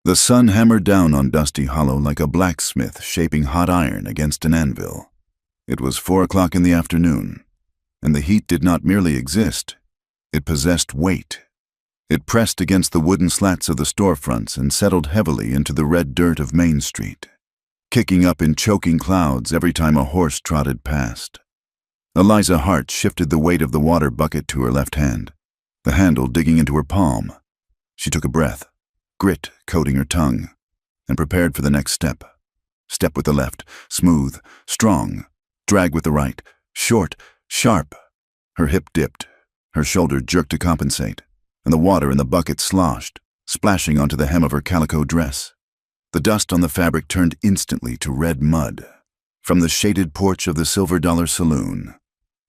The sun hammered down on Dusty Hollow like a blacksmith shaping hot iron against an anvil. It was 4 o'clock in the afternoon, and the heat did not merely exist, it possessed weight. It pressed against the wooden slats of the storefronts and settled heavily into the red dirt of Main Street, kicking up in choking clouds every time a horse trotted past. Eliza Hart shifted the weight of the water bucket to her left hand, the handle digging into her palm. She took a breath, grit coating her tongue, and prepared for the next step. Step with the left, smooth, strong. Drag with the right, short, sharp. Her hip dipped, her shoulder jerked to compensate, and the water in the bucket sloshed, splashing onto the hem of her calico dress. The dust on the fabric turned instantly to red mud. From the shaded porch of the Silver Dollar Saloon,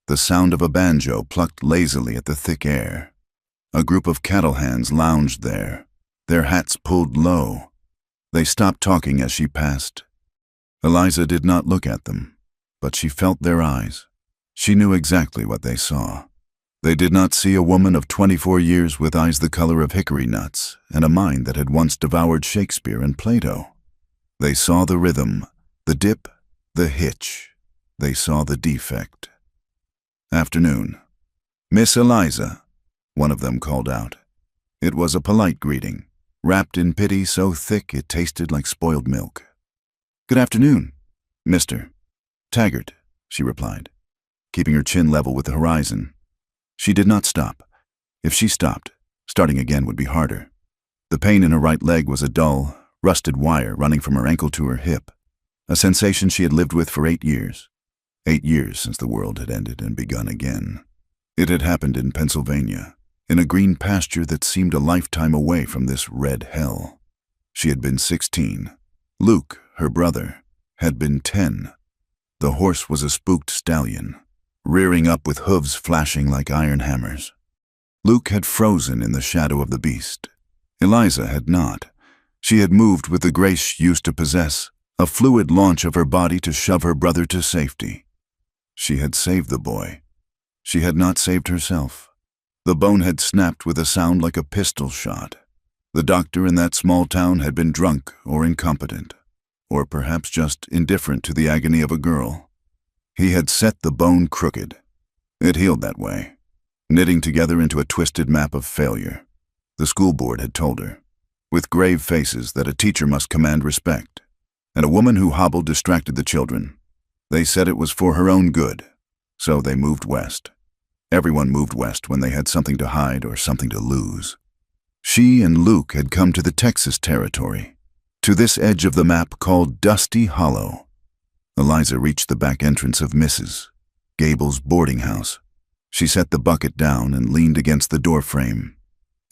the sound of a banjo plucked lazily at the thick air. A group of cattle hands lounged there, their hats pulled low. They stopped talking as she passed. Eliza did not look at them, but she felt their eyes. She knew exactly what they saw. They did not see a woman of 24 years with eyes the color of hickory nuts and a mind that had once devoured Shakespeare and Plato. They saw the rhythm, the dip, the hitch. They saw the defect. Afternoon. "Miss Eliza," one of them called out. It was a polite greeting, wrapped in pity so thick it tasted like spoiled milk. "Good afternoon, Mr. Taggart," she replied, keeping her chin level with the horizon. She did not stop. If she stopped, starting again would be harder. The pain in her right leg was a dull, rusted wire running from her ankle to her hip, a sensation she had lived with for 8 years. 8 years since the world had ended and begun again. It had happened in Pennsylvania, in a green pasture that seemed a lifetime away from this red hell. She had been 16. Luke, her brother, had been 10. The horse was a spooked stallion, rearing up with hooves flashing like iron hammers. Luke had frozen in the shadow of the beast. Eliza had not. She had moved with the grace she used to possess, a fluid launch of her body to shove her brother to safety. She had saved the boy. She had not saved herself. The bone had snapped with a sound like a pistol shot. The doctor in that small town had been drunk or incompetent, or perhaps just indifferent to the agony of a girl. He had set the bone crooked. It healed that way, knitting together into a twisted map of failure. The school board had told her, with grave faces, that a teacher must command respect, and a woman who hobbled distracted the children. They said it was for her own good, so they moved west. Everyone moved west when they had something to hide or something to lose. She and Luke had come to the Texas territory, to this edge of the map called Dusty Hollow. Eliza reached the back entrance of Mrs. Gable's boarding house. She set the bucket down and leaned against the doorframe,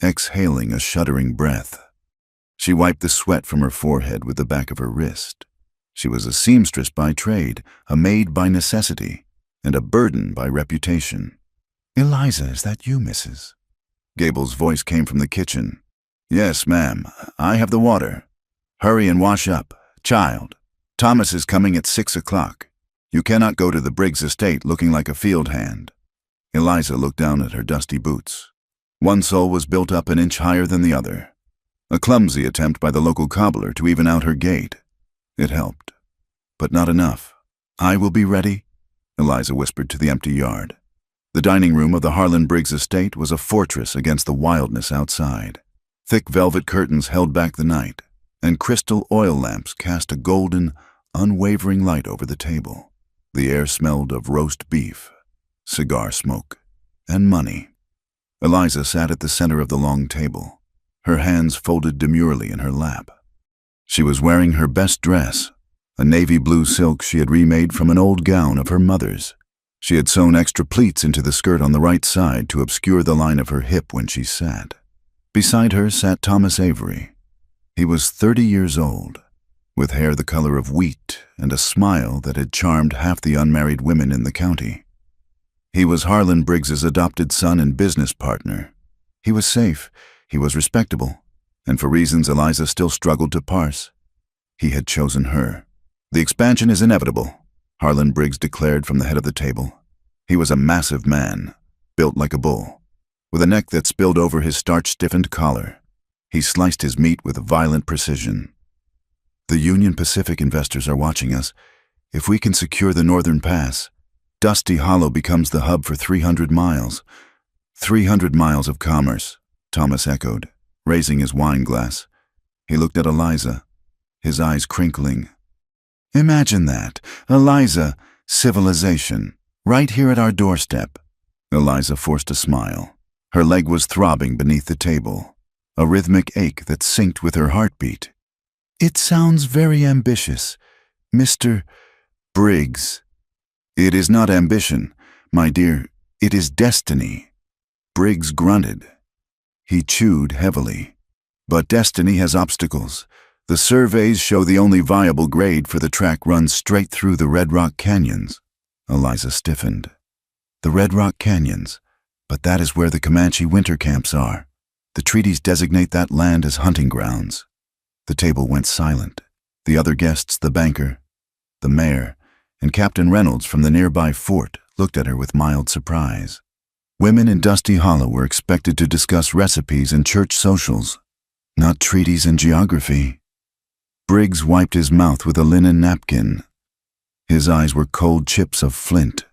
exhaling a shuddering breath. She wiped the sweat from her forehead with the back of her wrist. She was a seamstress by trade, a maid by necessity, and a burden by reputation. "Eliza, is that you, Mrs.?" Gable's voice came from the kitchen. "Yes, ma'am. I have the water. Hurry and wash up. Child, Thomas is coming at 6 o'clock. You cannot go to the Briggs estate looking like a field hand." Eliza looked down at her dusty boots. One sole was built up an inch higher than the other, a clumsy attempt by the local cobbler to even out her gait. It helped, but not enough. "I will be ready," Eliza whispered to the empty yard. The dining room of the Harlan Briggs estate was a fortress against the wildness outside. Thick velvet curtains held back the night, and crystal oil lamps cast a golden, unwavering light over the table. The air smelled of roast beef, cigar smoke, and money. Eliza sat at the center of the long table, her hands folded demurely in her lap. She was wearing her best dress, a navy blue silk she had remade from an old gown of her mother's. She had sewn extra pleats into the skirt on the right side to obscure the line of her hip when she sat. Beside her sat Thomas Avery. He was 30 years old, with hair the color of wheat and a smile that had charmed half the unmarried women in the county. He was Harlan Briggs's adopted son and business partner. He was safe, he was respectable, and for reasons Eliza still struggled to parse, he had chosen her. "The expansion is inevitable," Harlan Briggs declared from the head of the table. He was a massive man, built like a bull, with a neck that spilled over his starch-stiffened collar. He sliced his meat with violent precision. "The Union Pacific investors are watching us. If we can secure the northern pass, Dusty Hollow becomes the hub for 300 miles. 300 miles of commerce," Thomas echoed, raising his wine glass. He looked at Eliza, his eyes crinkling. "Imagine that. Eliza, civilization, right here at our doorstep." Eliza forced a smile. Her leg was throbbing beneath the table, a rhythmic ache that synced with her heartbeat. "It sounds very ambitious, Mr. Briggs." "It is not ambition, my dear. It is destiny." Briggs grunted. He chewed heavily. "But destiny has obstacles. The surveys show the only viable grade for the track runs straight through the Red Rock Canyons." Eliza stiffened. "The Red Rock Canyons, but that is where the Comanche winter camps are. The treaties designate that land as hunting grounds." The table went silent. The other guests, the banker, the mayor, and Captain Reynolds from the nearby fort, looked at her with mild surprise. Women in Dusty Hollow were expected to discuss recipes and church socials, not treaties and geography. Briggs wiped his mouth with a linen napkin. His eyes were cold chips of flint.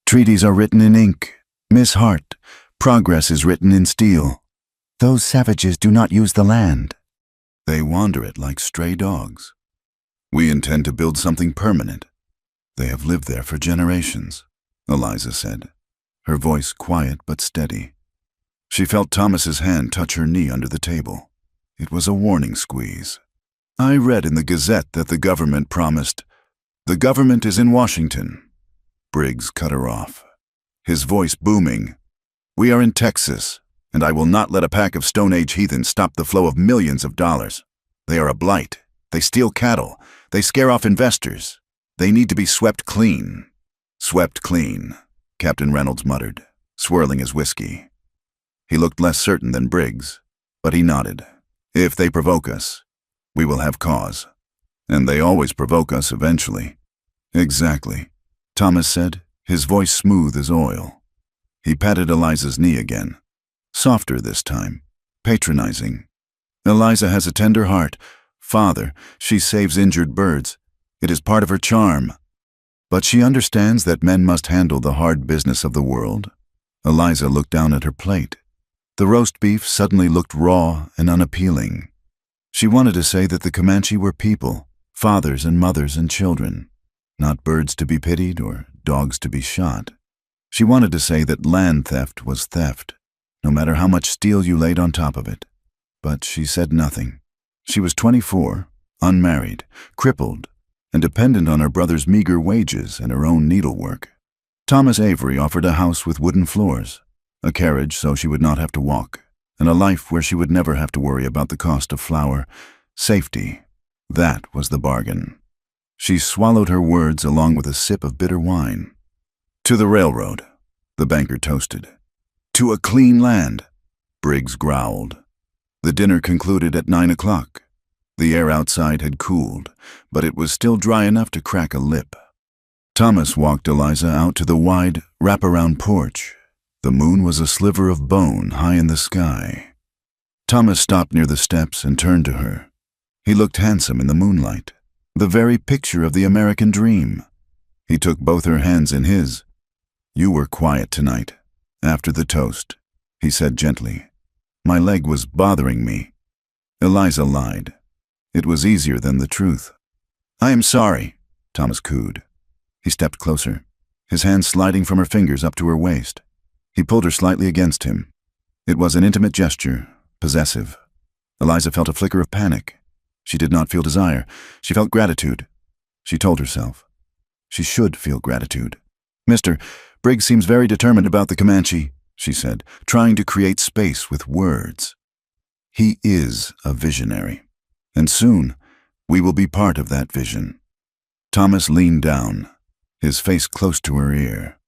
"Treaties are written in ink, Miss Hart. Progress is written in steel. Those savages do not use the land. They wander it like stray dogs. We intend to build something permanent. They have lived there for generations," Eliza said, her voice quiet but steady. She felt Thomas's hand touch her knee under the table. It was a warning squeeze. "I read in the Gazette that the government promised—" "The government is in Washington." Briggs cut her off, his voice booming. "We are in Texas, and I will not let a pack of Stone Age heathens stop the flow of millions of dollars. They are a blight. They steal cattle. They scare off investors. They need to be swept clean." "Swept clean," Captain Reynolds muttered, swirling his whiskey. He looked less certain than Briggs, but he nodded. "If they provoke us, we will have cause. And they always provoke us eventually." "Exactly," Thomas said, his voice smooth as oil. He patted Eliza's knee again, softer this time, patronizing. "Eliza has a tender heart. Father, she saves injured birds. It is part of her charm. But she understands that men must handle the hard business of the world." Eliza looked down at her plate. The roast beef suddenly looked raw and unappealing. She wanted to say that the Comanche were people, fathers and mothers and children, not birds to be pitied or dogs to be shot. She wanted to say that land theft was theft, no matter how much steel you laid on top of it. But she said nothing. She was 24, unmarried, crippled, and dependent on her brother's meager wages and her own needlework. Thomas Avery offered a house with wooden floors, a carriage so she would not have to walk, and a life where she would never have to worry about the cost of flour. Safety. That was the bargain. She swallowed her words along with a sip of bitter wine. "To the railroad," the banker toasted. "To a clean land," Briggs growled. The dinner concluded at 9 o'clock. The air outside had cooled, but it was still dry enough to crack a lip. Thomas walked Eliza out to the wide, wraparound porch. The moon was a sliver of bone high in the sky. Thomas stopped near the steps and turned to her. He looked handsome in the moonlight, the very picture of the American dream. He took both her hands in his. "You were quiet tonight, after the toast," he said gently. "My leg was bothering me." Eliza lied. It was easier than the truth. "I am sorry," Thomas cooed. He stepped closer, his hands sliding from her fingers up to her waist. He pulled her slightly against him. It was an intimate gesture, possessive. Eliza felt a flicker of panic. She did not feel desire. She felt gratitude. She told herself. She should feel gratitude. "Mr. Briggs seems very determined about the Comanche," she said, trying to create space with words. "He is a visionary, and soon we will be part of that vision." Thomas leaned down, his face close to her ear.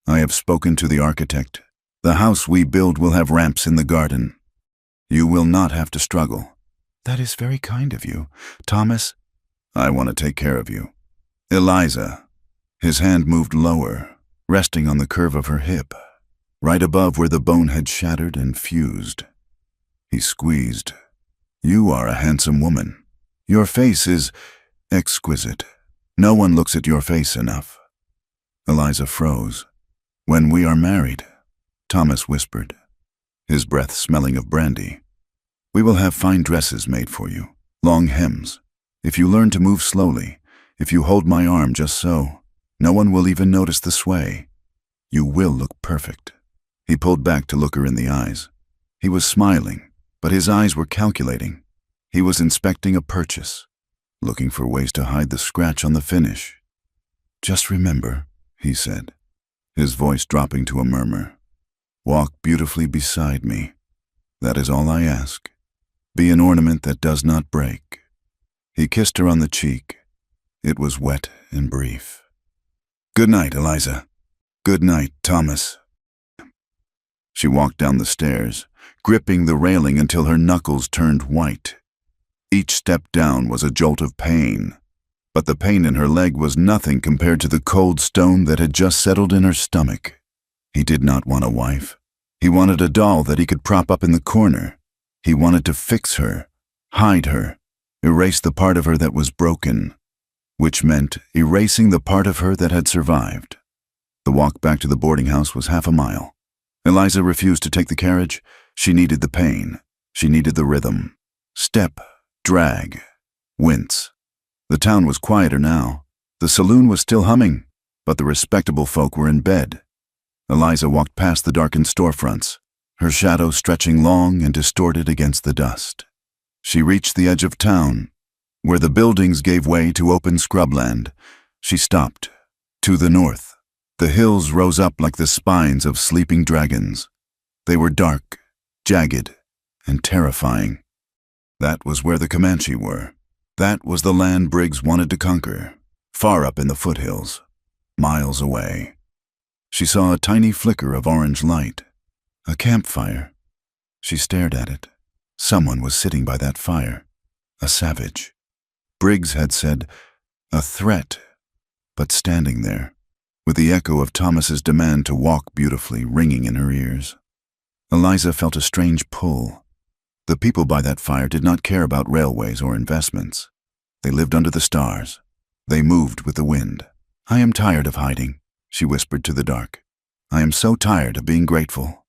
"I have spoken to the architect. The house we build will have ramps in the garden. You will not have to struggle." "That is very kind of you, Thomas." "I want to take care of you." "Eliza." His hand moved lower, resting on the curve of her hip, right above where the bone had shattered and fused. He squeezed, You are a handsome woman. Your face is exquisite. No one looks at your face enough. Eliza froze. When we are married, Thomas whispered, his breath smelling of brandy. We will have fine dresses made for you, long hems. If you learn to move slowly, if you hold my arm just so, no one will even notice the sway. You will look perfect. He pulled back to look her in the eyes. He was smiling, but his eyes were calculating. He was inspecting a purchase, looking for ways to hide the scratch on the finish. Just remember, he said, his voice dropping to a murmur. Walk beautifully beside me. That is all I ask. Be an ornament that does not break. He kissed her on the cheek. It was wet and brief. Good night, Eliza. Good night, Thomas. She walked down the stairs, gripping the railing until her knuckles turned white. Each step down was a jolt of pain, but the pain in her leg was nothing compared to the cold stone that had just settled in her stomach. He did not want a wife. He wanted a doll that he could prop up in the corner. He wanted to fix her, hide her, erase the part of her that was broken, which meant erasing the part of her that had survived. The walk back to the boarding house was half a mile. Eliza refused to take the carriage. She needed the pain. She needed the rhythm. Step, drag, wince. The town was quieter now. The saloon was still humming, but the respectable folk were in bed. Eliza walked past the darkened storefronts, her shadow stretching long and distorted against the dust. She reached the edge of town, where the buildings gave way to open scrubland. She stopped. To the north, the hills rose up like the spines of sleeping dragons. They were dark, jagged, and terrifying. That was where the Comanche were. That was the land Briggs wanted to conquer, far up in the foothills, miles away. She saw a tiny flicker of orange light, a campfire. She stared at it. Someone was sitting by that fire, a savage. Briggs had said, a threat, but standing there, with the echo of Thomas's demand to walk beautifully ringing in her ears. Eliza felt a strange pull. The people by that fire did not care about railways or investments. They lived under the stars. They moved with the wind. I am tired of hiding, she whispered to the dark. I am so tired of being grateful.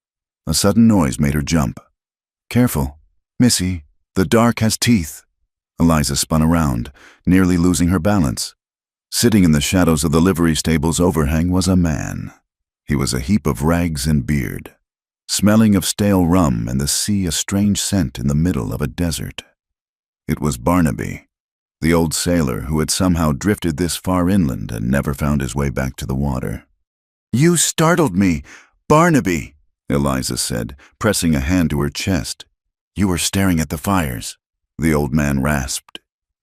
A sudden noise made her jump. Careful, Missy, the dark has teeth. Eliza spun around, nearly losing her balance. Sitting in the shadows of the livery stable's overhang was a man. He was a heap of rags and beard, smelling of stale rum and the sea a strange scent in the middle of a desert. It was Barnaby, the old sailor who had somehow drifted this far inland and never found his way back to the water. You startled me, Barnaby, Eliza said, pressing a hand to her chest. You were staring at the fires, the old man rasped.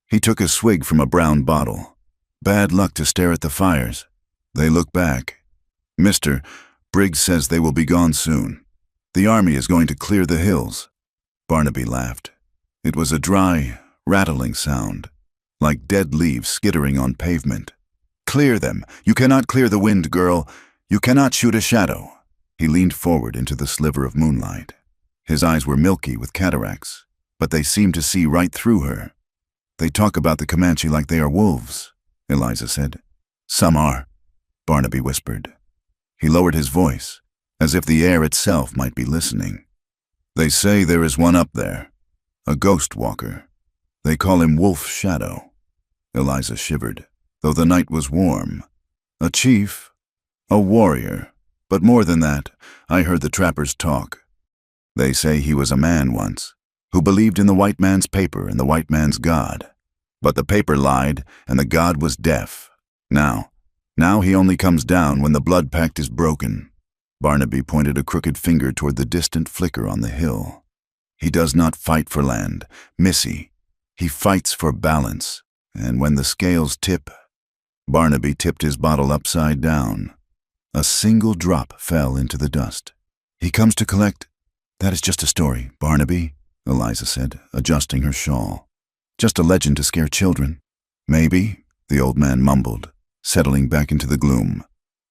He took a swig from a brown bottle. Bad luck to stare at the fires. They look back. Mister, Briggs says they will be gone soon. The army is going to clear the hills. Barnaby laughed. It was a dry, rattling sound, like dead leaves skittering on pavement. Clear them. You cannot clear the wind, girl. You cannot shoot a shadow. He leaned forward into the sliver of moonlight. His eyes were milky with cataracts, but they seemed to see right through her. They talk about the Comanche like they are wolves, Eliza said. Some are, Barnaby whispered. He lowered his voice, as if the air itself might be listening. They say there is one up there, a ghost walker. They call him Wolf Shadow. Eliza shivered, though the night was warm. A chief, a warrior, but more than that, I heard the trappers talk. They say he was a man once, who believed in the white man's paper and the white man's God. But the paper lied, and the God was deaf. Now he only comes down when the blood pact is broken. Barnaby pointed a crooked finger toward the distant flicker on the hill. He does not fight for land, Missy. He fights for balance, and when the scales tip, Barnaby tipped his bottle upside down. A single drop fell into the dust. He comes to collect. That is just a story, Barnaby, Eliza said, adjusting her shawl. Just a legend to scare children. Maybe, the old man mumbled, settling back into the gloom.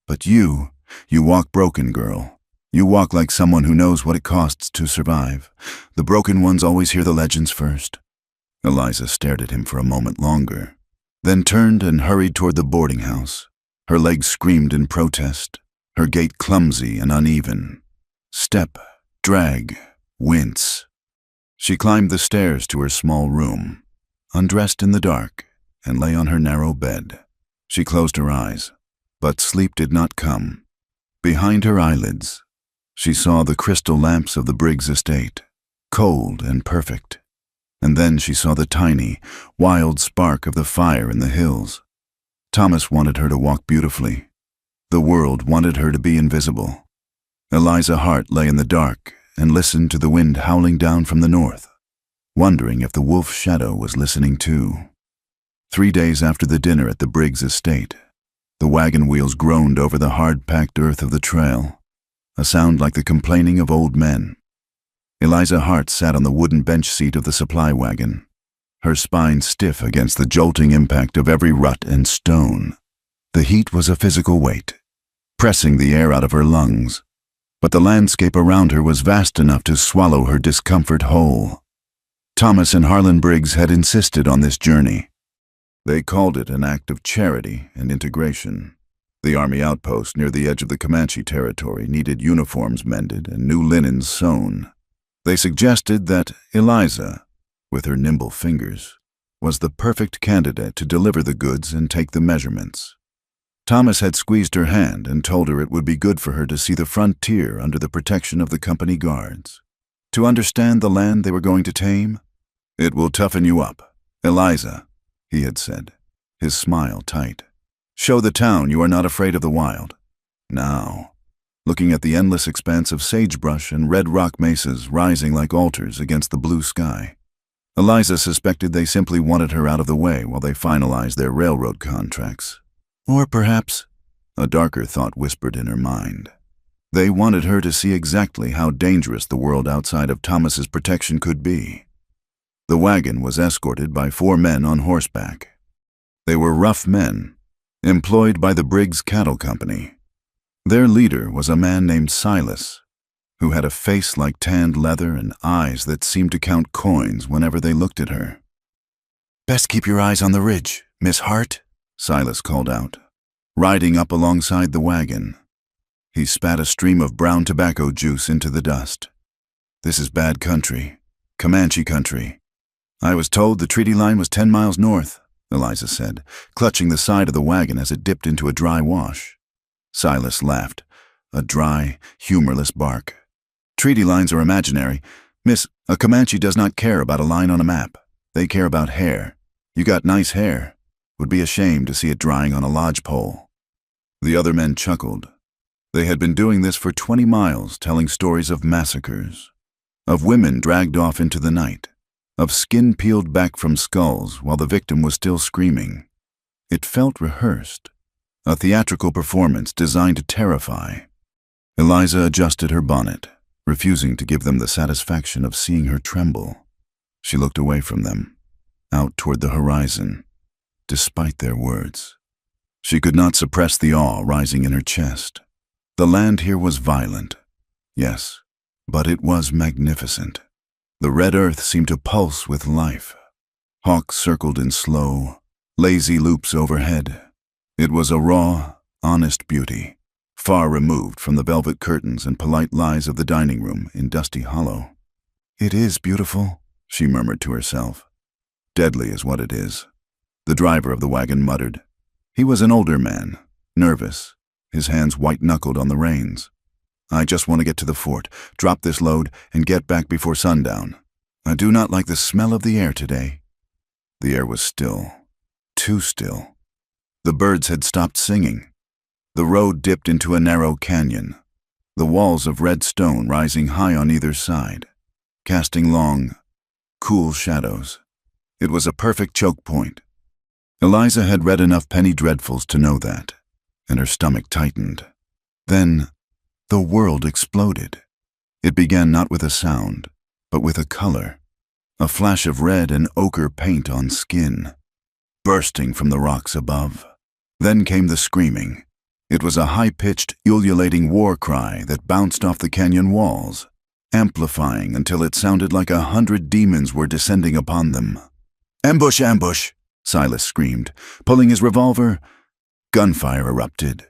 But you walk broken, girl. You walk like someone who knows what it costs to survive. The broken ones always hear the legends first." Eliza stared at him for a moment longer, then turned and hurried toward the boarding house. Her legs screamed in protest, her gait clumsy and uneven. Step, drag, wince. She climbed the stairs to her small room, undressed in the dark, and lay on her narrow bed. She closed her eyes, but sleep did not come. Behind her eyelids, she saw the crystal lamps of the Briggs estate, cold and perfect. And then she saw the tiny, wild spark of the fire in the hills. Thomas wanted her to walk beautifully. The world wanted her to be invisible. Eliza Hart lay in the dark and listened to the wind howling down from the north, wondering if the wolf shadow was listening too. 3 days after the dinner at the Briggs estate, the wagon wheels groaned over the hard-packed earth of the trail, a sound like the complaining of old men. Eliza Hart sat on the wooden bench seat of the supply wagon, her spine stiff against the jolting impact of every rut and stone. The heat was a physical weight, pressing the air out of her lungs, but the landscape around her was vast enough to swallow her discomfort whole. Thomas and Harlan Briggs had insisted on this journey. They called it an act of charity and integration. The army outpost near the edge of the Comanche territory needed uniforms mended and new linens sewn. They suggested that Eliza, with her nimble fingers, was the perfect candidate to deliver the goods and take the measurements. Thomas had squeezed her hand and told her it would be good for her to see the frontier under the protection of the company guards, to understand the land they were going to tame. "It will toughen you up, Eliza," he had said, his smile tight. "Show the town you are not afraid of the wild." Now, looking at the endless expanse of sagebrush and red rock mesas rising like altars against the blue sky, Eliza suspected they simply wanted her out of the way while they finalized their railroad contracts. Or perhaps, a darker thought whispered in her mind, they wanted her to see exactly how dangerous the world outside of Thomas's protection could be. The wagon was escorted by 4 men on horseback. They were rough men, employed by the Briggs Cattle Company. Their leader was a man named Silas, who had a face like tanned leather and eyes that seemed to count coins whenever they looked at her. "Best keep your eyes on the ridge, Miss Hart," Silas called out, riding up alongside the wagon. He spat a stream of brown tobacco juice into the dust. "This is bad country, Comanche country. I was told the treaty line was 10 miles north," Eliza said, clutching the side of the wagon as it dipped into a dry wash. Silas laughed, a dry, humorless bark. "Treaty lines are imaginary. Miss, a Comanche does not care about a line on a map. They care about hair. You got nice hair. Would be a shame to see it drying on a lodgepole." The other men chuckled. They had been doing this for 20 miles, telling stories of massacres, of women dragged off into the night, of skin peeled back from skulls while the victim was still screaming. It felt rehearsed, a theatrical performance designed to terrify. Eliza adjusted her bonnet, refusing to give them the satisfaction of seeing her tremble. She looked away from them, out toward the horizon, despite their words. She could not suppress the awe rising in her chest. The land here was violent, yes, but it was magnificent. The red earth seemed to pulse with life. Hawks circled in slow, lazy loops overhead. It was a raw, honest beauty, far removed from the velvet curtains and polite lies of the dining room in Dusty Hollow. "It is beautiful," she murmured to herself. "Deadly is what it is," the driver of the wagon muttered. He was an older man, nervous, his hands white-knuckled on the reins. "I just want to get to the fort, drop this load, and get back before sundown. I do not like the smell of the air today." The air was still, too still. The birds had stopped singing. The road dipped into a narrow canyon, the walls of red stone rising high on either side, casting long, cool shadows. It was a perfect choke point. Eliza had read enough penny dreadfuls to know that, and her stomach tightened. Then, the world exploded. It began not with a sound, but with a color, a flash of red and ochre paint on skin, bursting from the rocks above. Then came the screaming, It was a high-pitched, ululating war cry that bounced off the canyon walls, amplifying until it sounded like 100 demons were descending upon them. "Ambush, ambush!" Silas screamed. Pulling his revolver, gunfire erupted.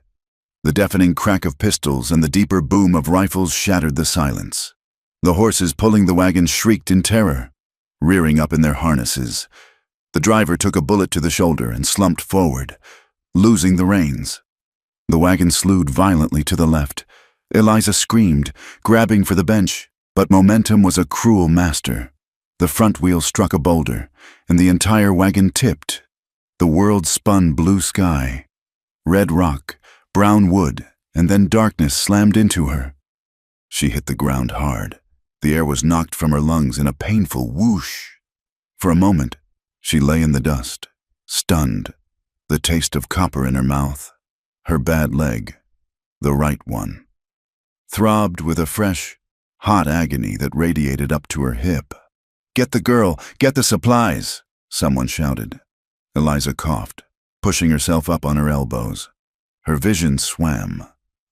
The deafening crack of pistols and the deeper boom of rifles shattered the silence. The horses pulling the wagon shrieked in terror, rearing up in their harnesses. The driver took a bullet to the shoulder and slumped forward, losing the reins. The wagon slewed violently to the left. Eliza screamed, grabbing for the bench, but momentum was a cruel master. The front wheel struck a boulder, and the entire wagon tipped. The world spun blue sky. Red rock, brown wood, and then darkness slammed into her. She hit the ground hard. The air was knocked from her lungs in a painful whoosh. For a moment, she lay in the dust, stunned, the taste of copper in her mouth. Her bad leg, the right one, throbbed with a fresh, hot agony that radiated up to her hip. "Get the girl! Get the supplies!" someone shouted. Eliza coughed, pushing herself up on her elbows. Her vision swam.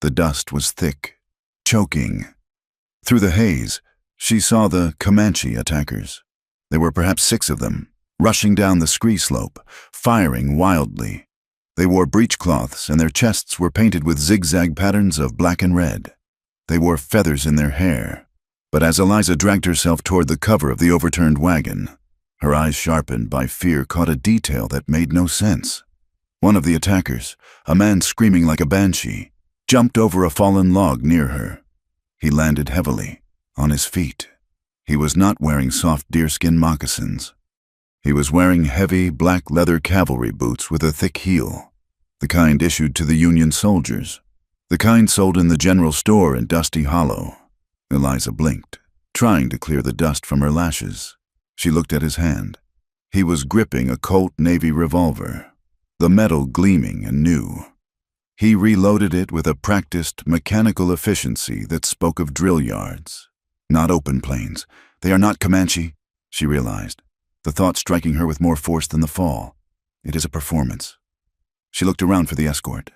The dust was thick, choking. Through the haze, she saw the Comanche attackers. There were perhaps 6 of them, rushing down the scree slope, firing wildly. They wore breechcloths, and their chests were painted with zigzag patterns of black and red. They wore feathers in their hair. But as Eliza dragged herself toward the cover of the overturned wagon, her eyes sharpened by fear caught a detail that made no sense. One of the attackers, a man screaming like a banshee, jumped over a fallen log near her. He landed heavily, on his feet. He was not wearing soft deerskin moccasins. He was wearing heavy, black leather cavalry boots with a thick heel, the kind issued to the Union soldiers, the kind sold in the general store in Dusty Hollow. Eliza blinked, trying to clear the dust from her lashes. She looked at his hand. He was gripping a Colt Navy revolver, the metal gleaming and new. He reloaded it with a practiced, mechanical efficiency that spoke of drill yards, not open plains. They are not Comanche, she realized, the thought striking her with more force than the fall. It is a performance. She looked around for the escort.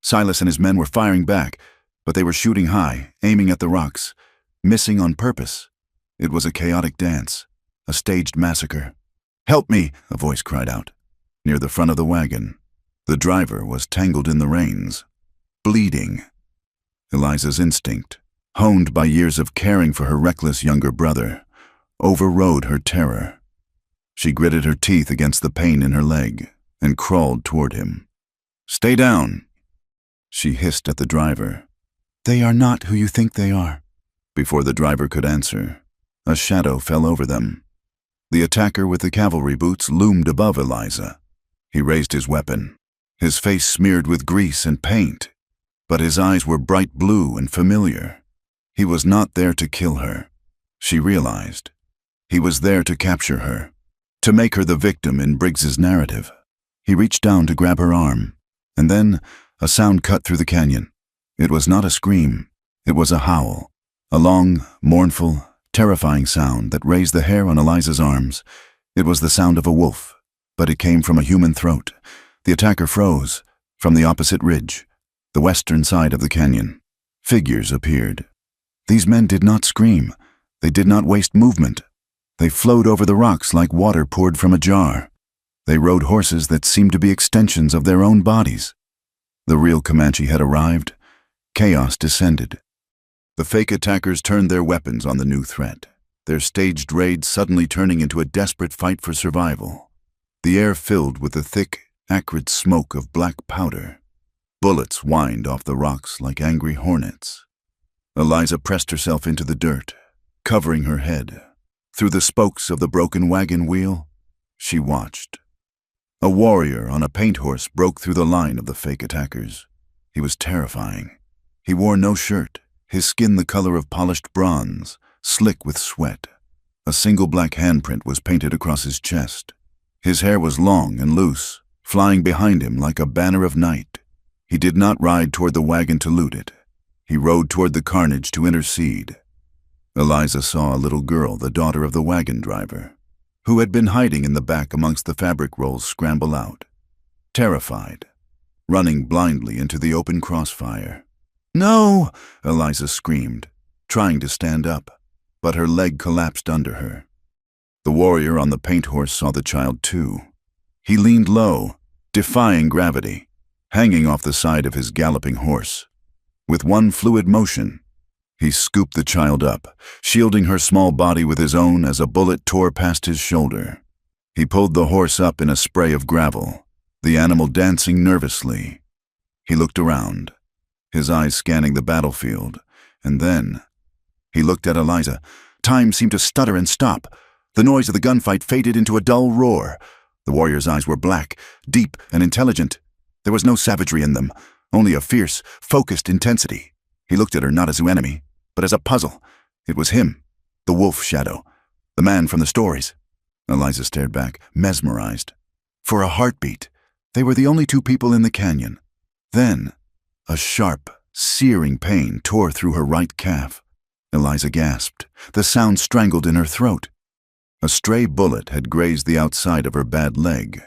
Silas and his men were firing back, but they were shooting high, aiming at the rocks, missing on purpose. It was a chaotic dance, a staged massacre. "Help me!" a voice cried out. Near the front of the wagon, the driver was tangled in the reins, bleeding. Eliza's instinct, honed by years of caring for her reckless younger brother, overrode her terror. She gritted her teeth against the pain in her leg and crawled toward him. "Stay down," she hissed at the driver. "They are not who you think they are." Before the driver could answer, a shadow fell over them. The attacker with the cavalry boots loomed above Eliza. He raised his weapon, his face smeared with grease and paint, but his eyes were bright blue and familiar. He was not there to kill her, she realized. He was there to capture her, to make her the victim in Briggs's narrative. He reached down to grab her arm, and then a sound cut through the canyon. It was not a scream, it was a howl, a long, mournful, terrifying sound that raised the hair on Eliza's arms. It was the sound of a wolf, but it came from a human throat. The attacker froze. From the opposite ridge, the western side of the canyon, figures appeared. These men did not scream. They did not waste movement. They flowed over the rocks like water poured from a jar. They rode horses that seemed to be extensions of their own bodies. The real Comanche had arrived. Chaos descended. The fake attackers turned their weapons on the new threat, their staged raid suddenly turning into a desperate fight for survival. The air filled with the thick, acrid smoke of black powder. Bullets whined off the rocks like angry hornets. Eliza pressed herself into the dirt, covering her head. Through the spokes of the broken wagon wheel, she watched. A warrior on a paint horse broke through the line of the fake attackers. He was terrifying. He wore no shirt, his skin the color of polished bronze, slick with sweat. A single black handprint was painted across his chest. His hair was long and loose, flying behind him like a banner of night. He did not ride toward the wagon to loot it. He rode toward the carnage to intercede. Eliza saw a little girl, the daughter of the wagon driver, who had been hiding in the back amongst the fabric rolls, scramble out. Terrified, running blindly into the open crossfire. "No!" Eliza screamed, trying to stand up, but her leg collapsed under her. The warrior on the paint horse saw the child too. He leaned low, defying gravity, hanging off the side of his galloping horse. With one fluid motion, he scooped the child up, shielding her small body with his own as a bullet tore past his shoulder. He pulled the horse up in a spray of gravel, the animal dancing nervously. He looked around, his eyes scanning the battlefield, and then he looked at Eliza. Time seemed to stutter and stop. The noise of the gunfight faded into a dull roar. The warrior's eyes were black, deep, and intelligent. There was no savagery in them, only a fierce, focused intensity. He looked at her not as an enemy, but as a puzzle. It was him, the wolf shadow, the man from the stories. Eliza stared back, mesmerized. For a heartbeat, they were the only two people in the canyon. Then, a sharp, searing pain tore through her right calf. Eliza gasped. The sound strangled in her throat. A stray bullet had grazed the outside of her bad leg,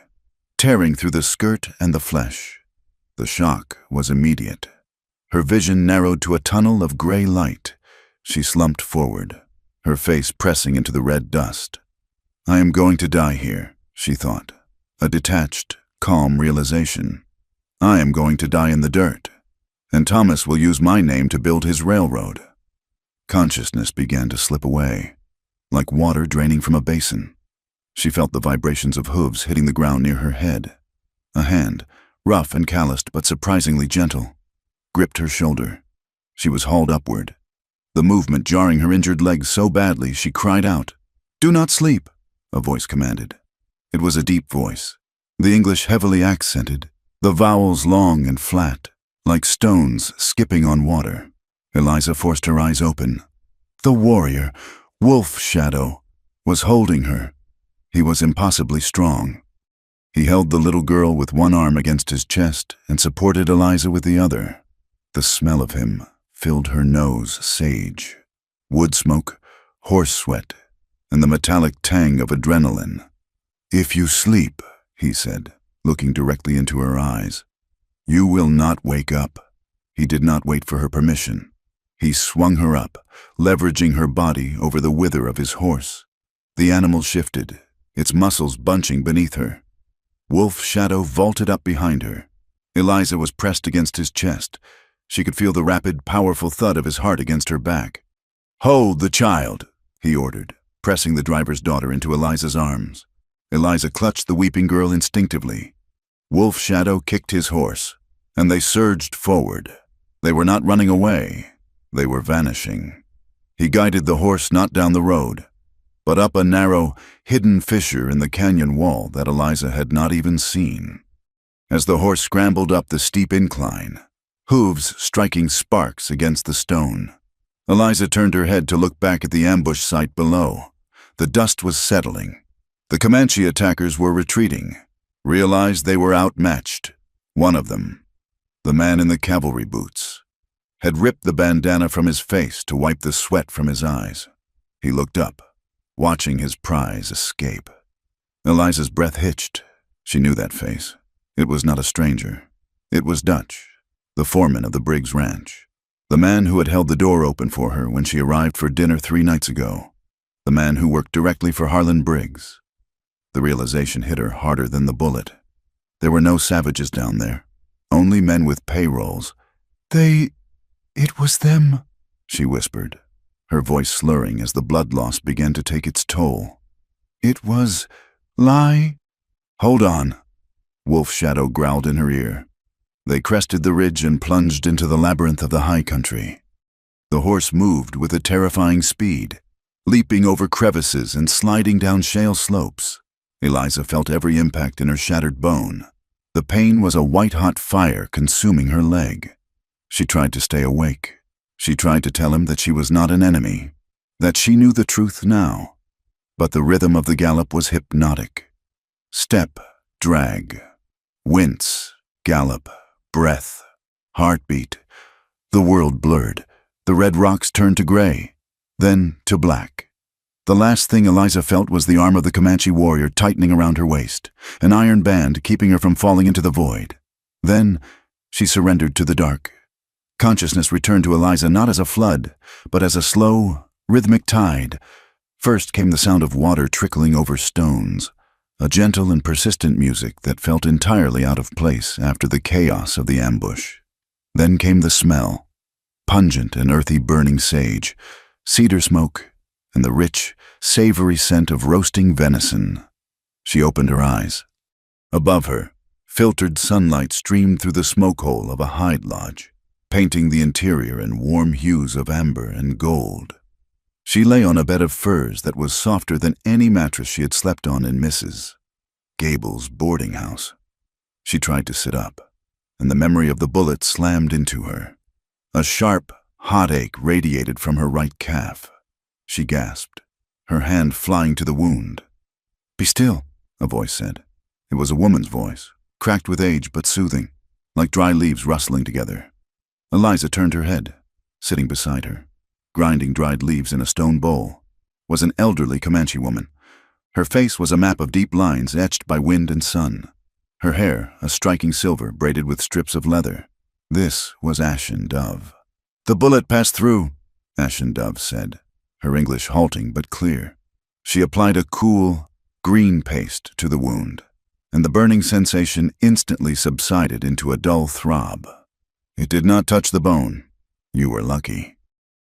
tearing through the skirt and the flesh. The shock was immediate. Her vision narrowed to a tunnel of gray light. She slumped forward, her face pressing into the red dust. "I am going to die here," she thought, a detached, calm realization. "I am going to die in the dirt, and Thomas will use my name to build his railroad." Consciousness began to slip away, like water draining from a basin. She felt the vibrations of hooves hitting the ground near her head. A hand, rough and calloused but surprisingly gentle, gripped her shoulder. She was hauled upward, the movement jarring her injured legs so badly she cried out. "Do not sleep," a voice commanded. It was a deep voice, the English heavily accented, the vowels long and flat, like stones skipping on water. Eliza forced her eyes open. The warrior, wolf shadow, was holding her. He was impossibly strong. He held the little girl with one arm against his chest and supported Eliza with the other. The smell of him filled her nose sage, wood smoke, horse sweat, and the metallic tang of adrenaline. "If you sleep," he said, looking directly into her eyes, "you will not wake up." He did not wait for her permission. He swung her up, leveraging her body over the wither of his horse. The animal shifted, its muscles bunching beneath her. Wolf shadow vaulted up behind her. Eliza was pressed against his chest. She could feel the rapid, powerful thud of his heart against her back. "Hold the child," he ordered, pressing the driver's daughter into Eliza's arms. Eliza clutched the weeping girl instinctively. Wolf shadow kicked his horse, and they surged forward. They were not running away. They were vanishing. He guided the horse not down the road, but up a narrow, hidden fissure in the canyon wall that Eliza had not even seen. As the horse scrambled up the steep incline, hooves striking sparks against the stone, Eliza turned her head to look back at the ambush site below. The dust was settling. The Comanche attackers were retreating, realized they were outmatched. One of them, the man in the cavalry boots, had ripped the bandana from his face to wipe the sweat from his eyes. He looked up, watching his prize escape. Eliza's breath hitched. She knew that face. It was not a stranger. It was Dutch, the foreman of the Briggs Ranch, the man who had held the door open for her when she arrived for dinner 3 nights ago, the man who worked directly for Harlan Briggs. The realization hit her harder than the bullet. There were no savages down there, only men with payrolls. It was them," she whispered, her voice slurring as the blood loss began to take its toll. "It was lie." "Hold on," Wolf Shadow growled in her ear. They crested the ridge and plunged into the labyrinth of the high country. The horse moved with a terrifying speed, leaping over crevices and sliding down shale slopes. Eliza felt every impact in her shattered bone. The pain was a white-hot fire consuming her leg. She tried to stay awake. She tried to tell him that she was not an enemy, that she knew the truth now. But the rhythm of the gallop was hypnotic. Step, drag, wince, gallop, breath, heartbeat. The world blurred. The red rocks turned to gray, then to black. The last thing Eliza felt was the arm of the Comanche warrior tightening around her waist, an iron band keeping her from falling into the void. Then she surrendered to the dark. Consciousness returned to Eliza not as a flood, but as a slow, rhythmic tide. First came the sound of water trickling over stones, a gentle and persistent music that felt entirely out of place after the chaos of the ambush. Then came the smell, pungent and earthy burning sage, cedar smoke, and the rich, savory scent of roasting venison. She opened her eyes. Above her, filtered sunlight streamed through the smoke hole of a hide lodge, painting the interior in warm hues of amber and gold. She lay on a bed of furs that was softer than any mattress she had slept on in Mrs. Gable's boarding house. She tried to sit up, and the memory of the bullet slammed into her. A sharp, hot ache radiated from her right calf. She gasped, her hand flying to the wound. "Be still," a voice said. It was a woman's voice, cracked with age but soothing, like dry leaves rustling together. Eliza turned her head. Sitting beside her, grinding dried leaves in a stone bowl, was an elderly Comanche woman. Her face was a map of deep lines etched by wind and sun. Her hair, a striking silver braided with strips of leather. This was Ashen Dove. "The bullet passed through," Ashen Dove said, her English halting but clear. She applied a cool, green paste to the wound, and the burning sensation instantly subsided into a dull throb. "It did not touch the bone. You were lucky.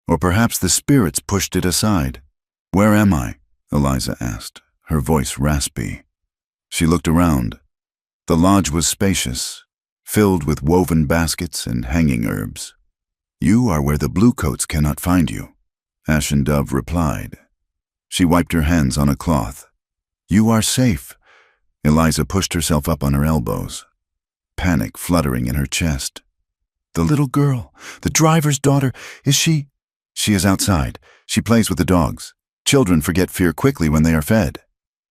Or perhaps the spirits pushed it aside." "Where am I?" Eliza asked, her voice raspy. She looked around. The lodge was spacious, filled with woven baskets and hanging herbs. "You are where the bluecoats cannot find you," Ashen Dove replied. She wiped her hands on a cloth. "You are safe." Eliza pushed herself up on her elbows, panic fluttering in her chest. "The little girl, the driver's daughter, is she?" "She is outside. She plays with the dogs. Children forget fear quickly when they are fed."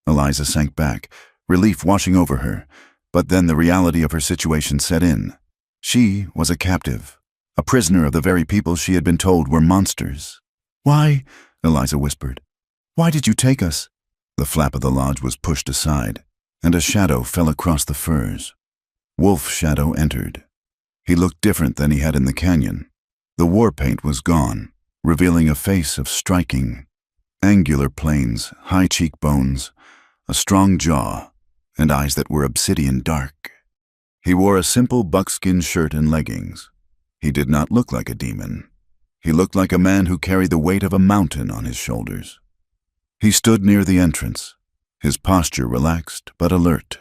Eliza sank back, relief washing over her, but then the reality of her situation set in. She was a captive, a prisoner of the very people she had been told were monsters. "Why?" Eliza whispered. "Why did you take us?" The flap of the lodge was pushed aside, and a shadow fell across the firs. Wolf Shadow entered. He looked different than he had in the canyon. The war paint was gone, revealing a face of striking, angular planes, high cheekbones, a strong jaw, and eyes that were obsidian dark. He wore a simple buckskin shirt and leggings. He did not look like a demon. He looked like a man who carried the weight of a mountain on his shoulders. He stood near the entrance, his posture relaxed but alert.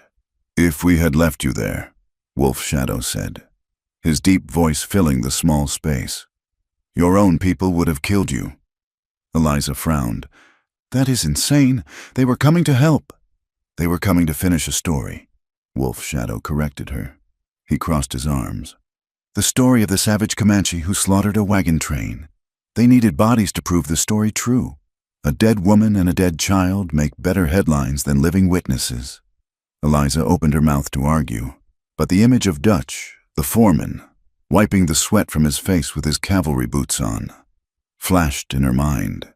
"If we had left you there," Wolf Shadow said, his deep voice filling the small space, "your own people would have killed you." Eliza frowned. "That is insane. They were coming to help." "They were coming to finish a story," Wolf Shadow corrected her. He crossed his arms. "The story of the savage Comanche who slaughtered a wagon train. They needed bodies to prove the story true. A dead woman and a dead child make better headlines than living witnesses." Eliza opened her mouth to argue, but the image of Dutch, the foreman, wiping the sweat from his face with his cavalry boots on, flashed in her mind.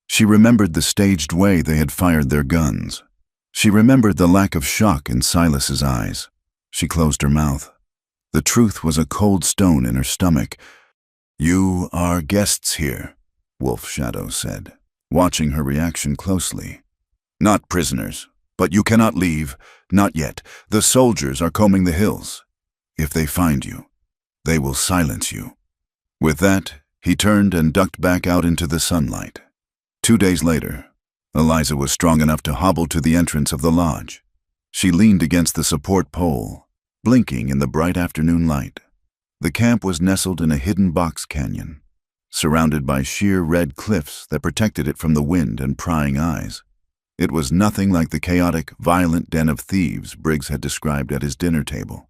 She remembered the staged way they had fired their guns. She remembered the lack of shock in Silas's eyes. She closed her mouth. The truth was a cold stone in her stomach. "You are guests here," Wolf Shadow said, watching her reaction closely. "Not prisoners, but you cannot leave, not yet. The soldiers are combing the hills. If they find you, they will silence you." With that, he turned and ducked back out into the sunlight. 2 days later, Eliza was strong enough to hobble to the entrance of the lodge. She leaned against the support pole, blinking in the bright afternoon light. The camp was nestled in a hidden box canyon, surrounded by sheer red cliffs that protected it from the wind and prying eyes. It was nothing like the chaotic, violent den of thieves Briggs had described at his dinner table.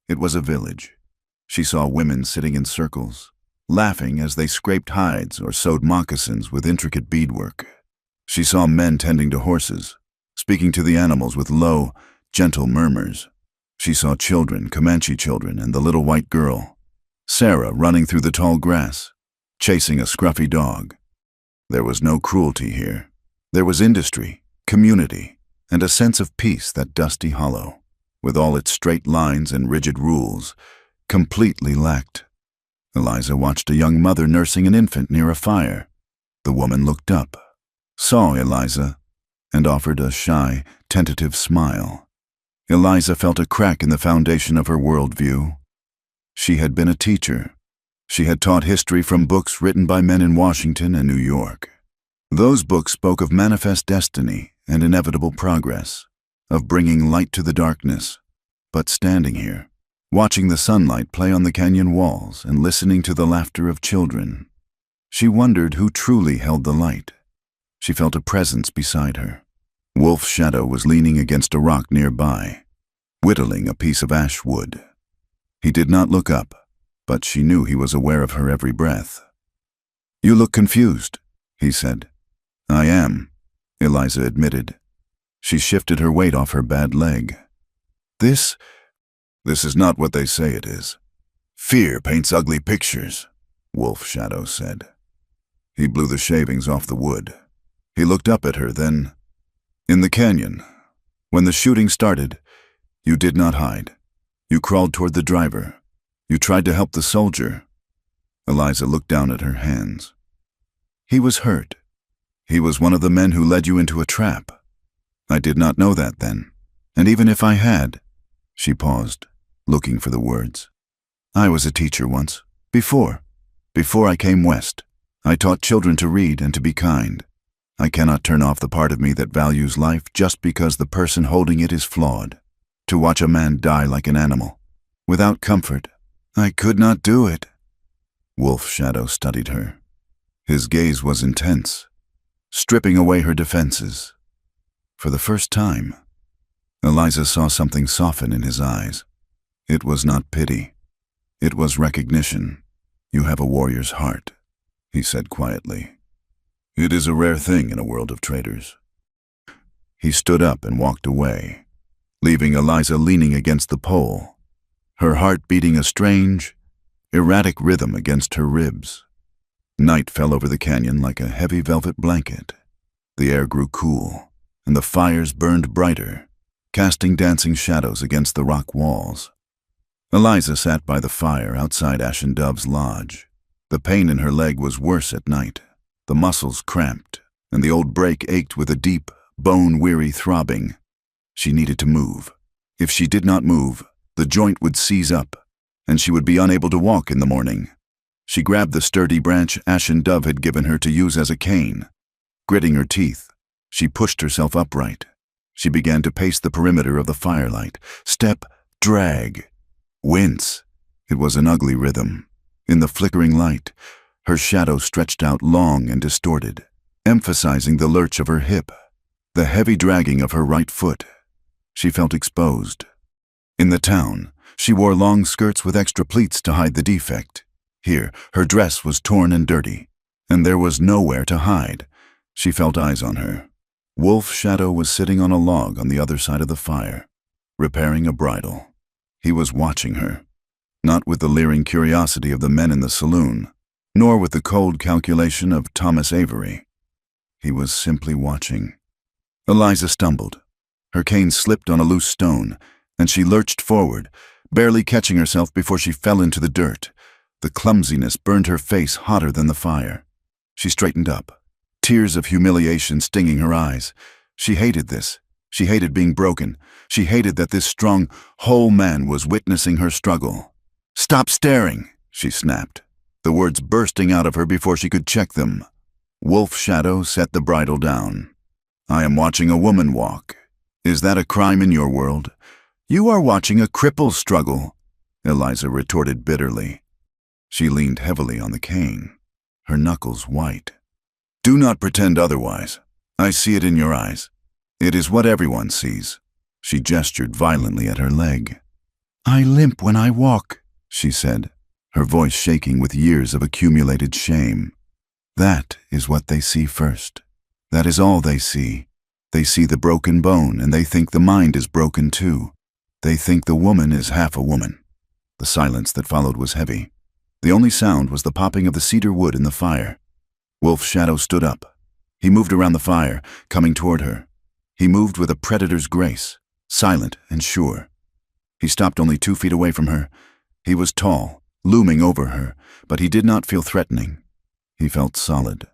It was a village. She saw women sitting in circles, laughing as they scraped hides or sewed moccasins with intricate beadwork. She saw men tending to horses, speaking to the animals with low, gentle murmurs. She saw children, Comanche children, and the little white girl, Sarah, running through the tall grass, chasing a scruffy dog. There was no cruelty here. There was industry, community, and a sense of peace that Dusty Hollow. with all its straight lines and rigid rules, completely lacked. Eliza watched a young mother nursing an infant near a fire. The woman looked up, saw Eliza, and offered a shy, tentative smile. Eliza felt a crack in the foundation of her worldview. She had been a teacher. She had taught history from books written by men in Washington and New York. Those books spoke of manifest destiny and inevitable progress, of bringing light to the darkness. But standing here, watching the sunlight play on the canyon walls and listening to the laughter of children, she wondered who truly held the light. She felt a presence beside her. Wolf's shadow was leaning against a rock nearby, whittling a piece of ash wood. He did not look up, but she knew he was aware of her every breath. "You look confused," he said. "I am," Eliza admitted. She shifted her weight off her bad leg. This is not what they say it is. Fear paints ugly pictures," Wolf Shadow said. He blew the shavings off the wood. He looked up at her, then, "In the canyon, when the shooting started, you did not hide. You crawled toward the driver. You tried to help the soldier." Eliza looked down at her hands. "He was hurt. He was one of the men who led you into a trap. I did not know that then, and even if I had—" She paused, looking for the words. "I was a teacher once, before I came west. I taught children to read and to be kind. I cannot turn off the part of me that values life just because the person holding it is flawed. To watch a man die like an animal, without comfort, I could not do it." Wolf Shadow studied her. His gaze was intense, stripping away her defenses. For the first time, Eliza saw something soften in his eyes. It was not pity. It was recognition. "You have a warrior's heart," he said quietly. "It is a rare thing in a world of traitors." He stood up and walked away, leaving Eliza leaning against the pole, her heart beating a strange, erratic rhythm against her ribs. Night fell over the canyon like a heavy velvet blanket. The air grew cool, and the fires burned brighter, casting dancing shadows against the rock walls. Eliza sat by the fire outside Ashen Dove's lodge. The pain in her leg was worse at night. The muscles cramped, and the old break ached with a deep, bone-weary throbbing. She needed to move. If she did not move, the joint would seize up, and she would be unable to walk in the morning. She grabbed the sturdy branch Ashen Dove had given her to use as a cane. Gritting her teeth, she pushed herself upright. She began to pace the perimeter of the firelight. Step, drag, wince. It was an ugly rhythm. In the flickering light, her shadow stretched out long and distorted, emphasizing the lurch of her hip, the heavy dragging of her right foot. She felt exposed. In the town, she wore long skirts with extra pleats to hide the defect. Here, her dress was torn and dirty, and there was nowhere to hide. She felt eyes on her. Wolf Shadow was sitting on a log on the other side of the fire, repairing a bridle. He was watching her, not with the leering curiosity of the men in the saloon, nor with the cold calculation of Thomas Avery. He was simply watching. Eliza stumbled. Her cane slipped on a loose stone, and she lurched forward, barely catching herself before she fell into the dirt. The clumsiness burned her face hotter than the fire. She straightened up, tears of humiliation stinging her eyes. She hated this. She hated being broken. She hated that this strong, whole man was witnessing her struggle. "Stop staring," she snapped, the words bursting out of her before she could check them. Wolf Shadow set the bridle down. "I am watching a woman walk. Is that a crime in your world? You are watching a cripple struggle," Eliza retorted bitterly. She leaned heavily on the cane, her knuckles white. "Do not pretend otherwise. I see it in your eyes. It is what everyone sees." She gestured violently at her leg. "I limp when I walk," she said, her voice shaking with years of accumulated shame. "That is what they see first. That is all they see. They see the broken bone, and they think the mind is broken too. They think the woman is half a woman." The silence that followed was heavy. The only sound was the popping of the cedar wood in the fire. Wolf Shadow stood up. He moved around the fire, coming toward her. He moved with a predator's grace, silent and sure. He stopped only 2 feet away from her. He was tall, looming over her, but he did not feel threatening. He felt solid.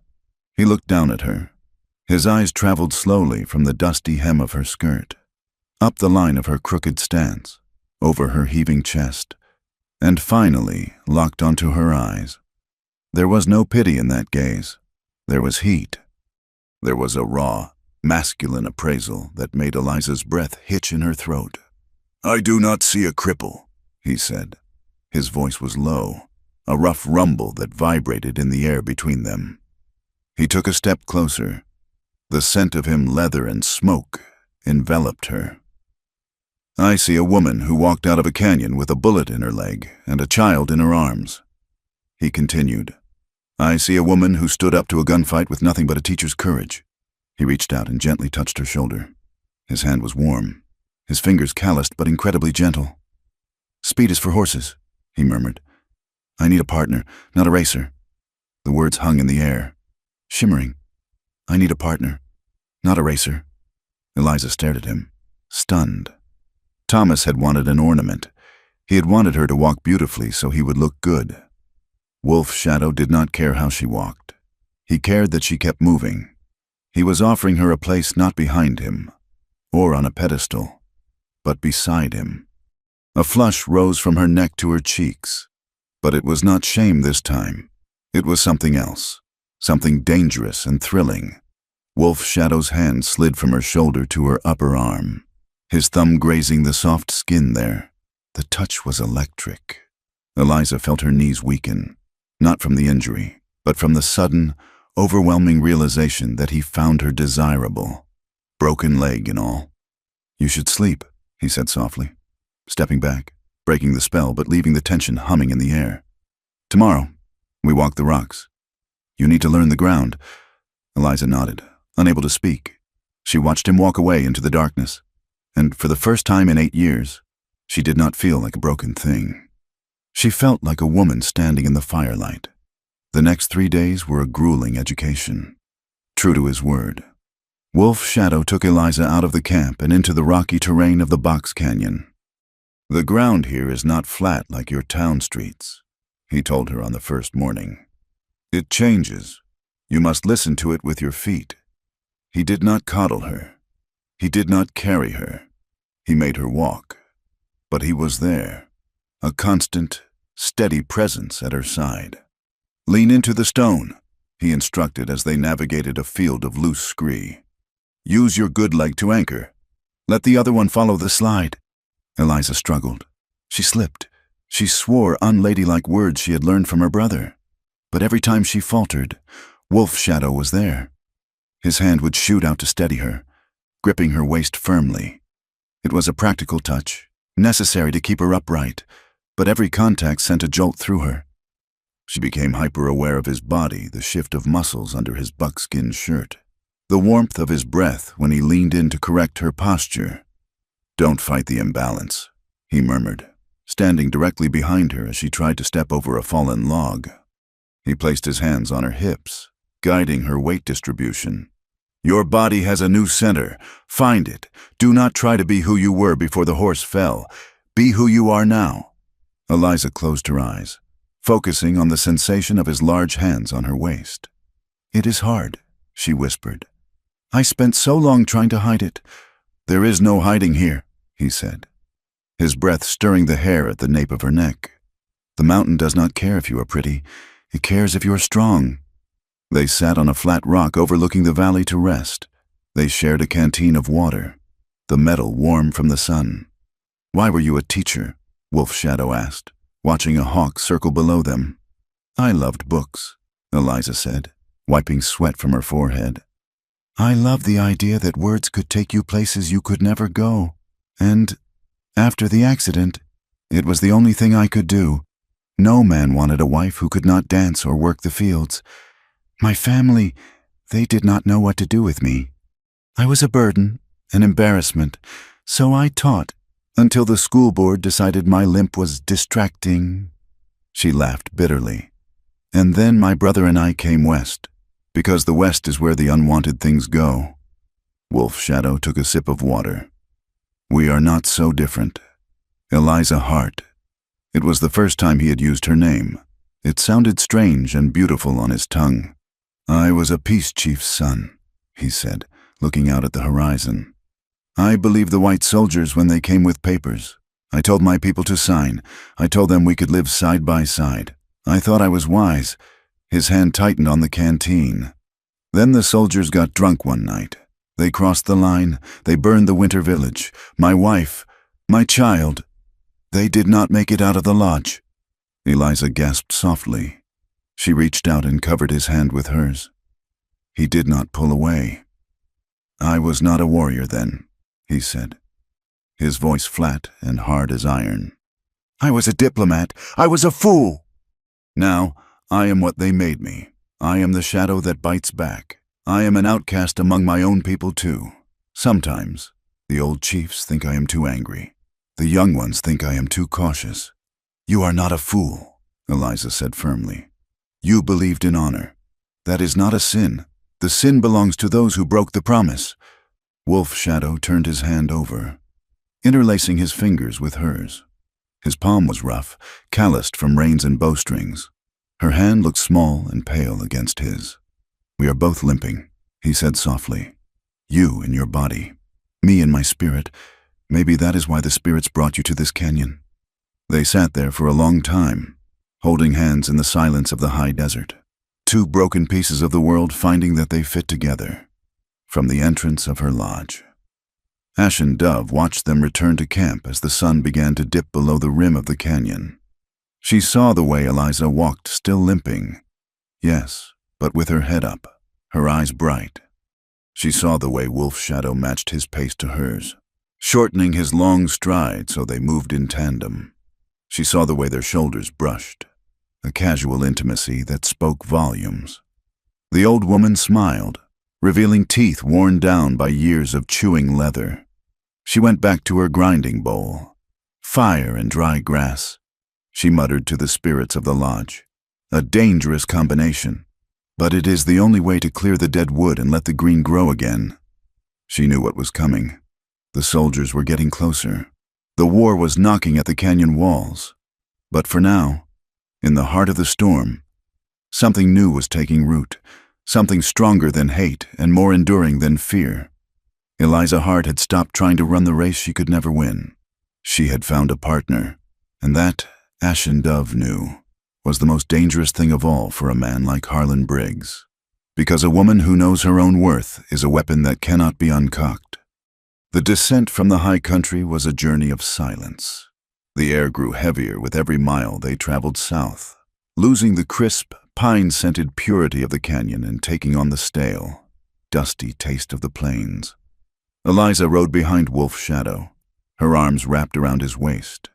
He looked down at her. His eyes traveled slowly from the dusty hem of her skirt, up the line of her crooked stance, over her heaving chest, and finally locked onto her eyes. There was no pity in that gaze. There was heat. There was a raw, masculine appraisal that made Eliza's breath hitch in her throat. "I do not see a cripple," he said. His voice was low, a rough rumble that vibrated in the air between them. He took a step closer. The scent of him, leather and smoke, enveloped her. "I see a woman who walked out of a canyon with a bullet in her leg and a child in her arms," he continued. "I see a woman who stood up to a gunfight with nothing but a teacher's courage." He reached out and gently touched her shoulder. His hand was warm, his fingers calloused but incredibly gentle. "Speed is for horses," he murmured. "I need a partner, not a racer." The words hung in the air, shimmering. "I need a partner, not a racer." Eliza stared at him, stunned. Thomas had wanted an ornament. He had wanted her to walk beautifully so he would look good. Wolf Shadow did not care how she walked. He cared that she kept moving. He was offering her a place not behind him, or on a pedestal, but beside him. A flush rose from her neck to her cheeks, but it was not shame this time. It was something else, something dangerous and thrilling. Wolf Shadow's hand slid from her shoulder to her upper arm, his thumb grazing the soft skin there. The touch was electric. Eliza felt her knees weaken, not from the injury, but from the sudden, overwhelming realization that he found her desirable, broken leg and all. "You should sleep," he said softly, stepping back, breaking the spell but leaving the tension humming in the air. "Tomorrow, we walk the rocks. You need to learn the ground." Eliza nodded, unable to speak. She watched him walk away into the darkness, and for the first time in 8 years, she did not feel like a broken thing. She felt like a woman standing in the firelight. The next 3 days were a grueling education. True to his word, Wolf Shadow took Eliza out of the camp and into the rocky terrain of the Box Canyon. "The ground here is not flat like your town streets," he told her on the first morning. "It changes. You must listen to it with your feet." He did not coddle her. He did not carry her. He made her walk. But he was there, a constant, steady presence at her side. "Lean into the stone," he instructed as they navigated a field of loose scree. "Use your good leg to anchor. Let the other one follow the slide." Eliza struggled. She slipped. She swore unladylike words she had learned from her brother. But every time she faltered, Wolf Shadow was there. His hand would shoot out to steady her, gripping her waist firmly. It was a practical touch, necessary to keep her upright, but every contact sent a jolt through her. She became hyper-aware of his body, the shift of muscles under his buckskin shirt, the warmth of his breath when he leaned in to correct her posture. "Don't fight the imbalance," he murmured, standing directly behind her as she tried to step over a fallen log. He placed his hands on her hips, guiding her weight distribution. "Your body has a new center. Find it. Do not try to be who you were before the horse fell. Be who you are now." Eliza closed her eyes, focusing on the sensation of his large hands on her waist. "It is hard," she whispered. "I spent so long trying to hide it." "There is no hiding here," he said, his breath stirring the hair at the nape of her neck. "The mountain does not care if you are pretty. It cares if you are strong." They sat on a flat rock overlooking the valley to rest. They shared a canteen of water, the metal warm from the sun. "Why were you a teacher?" Wolf Shadow asked, watching a hawk circle below them. "I loved books," Eliza said, wiping sweat from her forehead. "I loved the idea that words could take you places you could never go. And after the accident, it was the only thing I could do. No man wanted a wife who could not dance or work the fields. My family, they did not know what to do with me. I was a burden, an embarrassment, so I taught until the school board decided my limp was distracting." She laughed bitterly. "And then my brother and I came west, because the west is where the unwanted things go." Wolf Shadow took a sip of water. "We are not so different. Eliza Hart. It was the first time he had used her name. It sounded strange and beautiful on his tongue. "I was a peace chief's son," he said, looking out at the horizon. "I believed the white soldiers when they came with papers. I told my people to sign. I told them we could live side by side. I thought I was wise." His hand tightened on the canteen. "Then the soldiers got drunk one night. They crossed the line. They burned the winter village. My wife, my child. They did not make it out of the lodge." Eliza gasped softly. She reached out and covered his hand with hers. He did not pull away. "I was not a warrior then," he said, his voice flat and hard as iron. "I was a diplomat. I was a fool. Now, I am what they made me. I am the shadow that bites back. I am an outcast among my own people too. Sometimes, the old chiefs think I am too angry. The young ones think I am too cautious." "You are not a fool," Eliza said firmly. "You believed in honor. That is not a sin. The sin belongs to those who broke the promise." Wolf Shadow turned his hand over, interlacing his fingers with hers. His palm was rough, calloused from reins and bowstrings. Her hand looked small and pale against his. "We are both limping," he said softly. "You in your body, me in my spirit. Maybe that is why the spirits brought you to this canyon." They sat there for a long time, holding hands in the silence of the high desert. Two broken pieces of the world finding that they fit together. From the entrance of her lodge, Ashen Dove watched them return to camp as the sun began to dip below the rim of the canyon. She saw the way Eliza walked, still limping. Yes, but with her head up, her eyes bright. She saw the way Wolf Shadow matched his pace to hers, shortening his long stride so they moved in tandem. She saw the way their shoulders brushed, a casual intimacy that spoke volumes. The old woman smiled, revealing teeth worn down by years of chewing leather. She went back to her grinding bowl. Fire and dry grass, she muttered to the spirits of the lodge. A dangerous combination, but it is the only way to clear the dead wood and let the green grow again. She knew what was coming. The soldiers were getting closer. The war was knocking at the canyon walls. But for now, in the heart of the storm, something new was taking root, something stronger than hate and more enduring than fear. Eliza Hart had stopped trying to run the race she could never win. She had found a partner, and that, Ashen Dove knew, was the most dangerous thing of all for a man like Harlan Briggs. Because a woman who knows her own worth is a weapon that cannot be uncocked. The descent from the high country was a journey of silence. The air grew heavier with every mile they traveled south, losing the crisp, pine-scented purity of the canyon and taking on the stale, dusty taste of the plains. Eliza rode behind Wolf Shadow, her arms wrapped around his waist.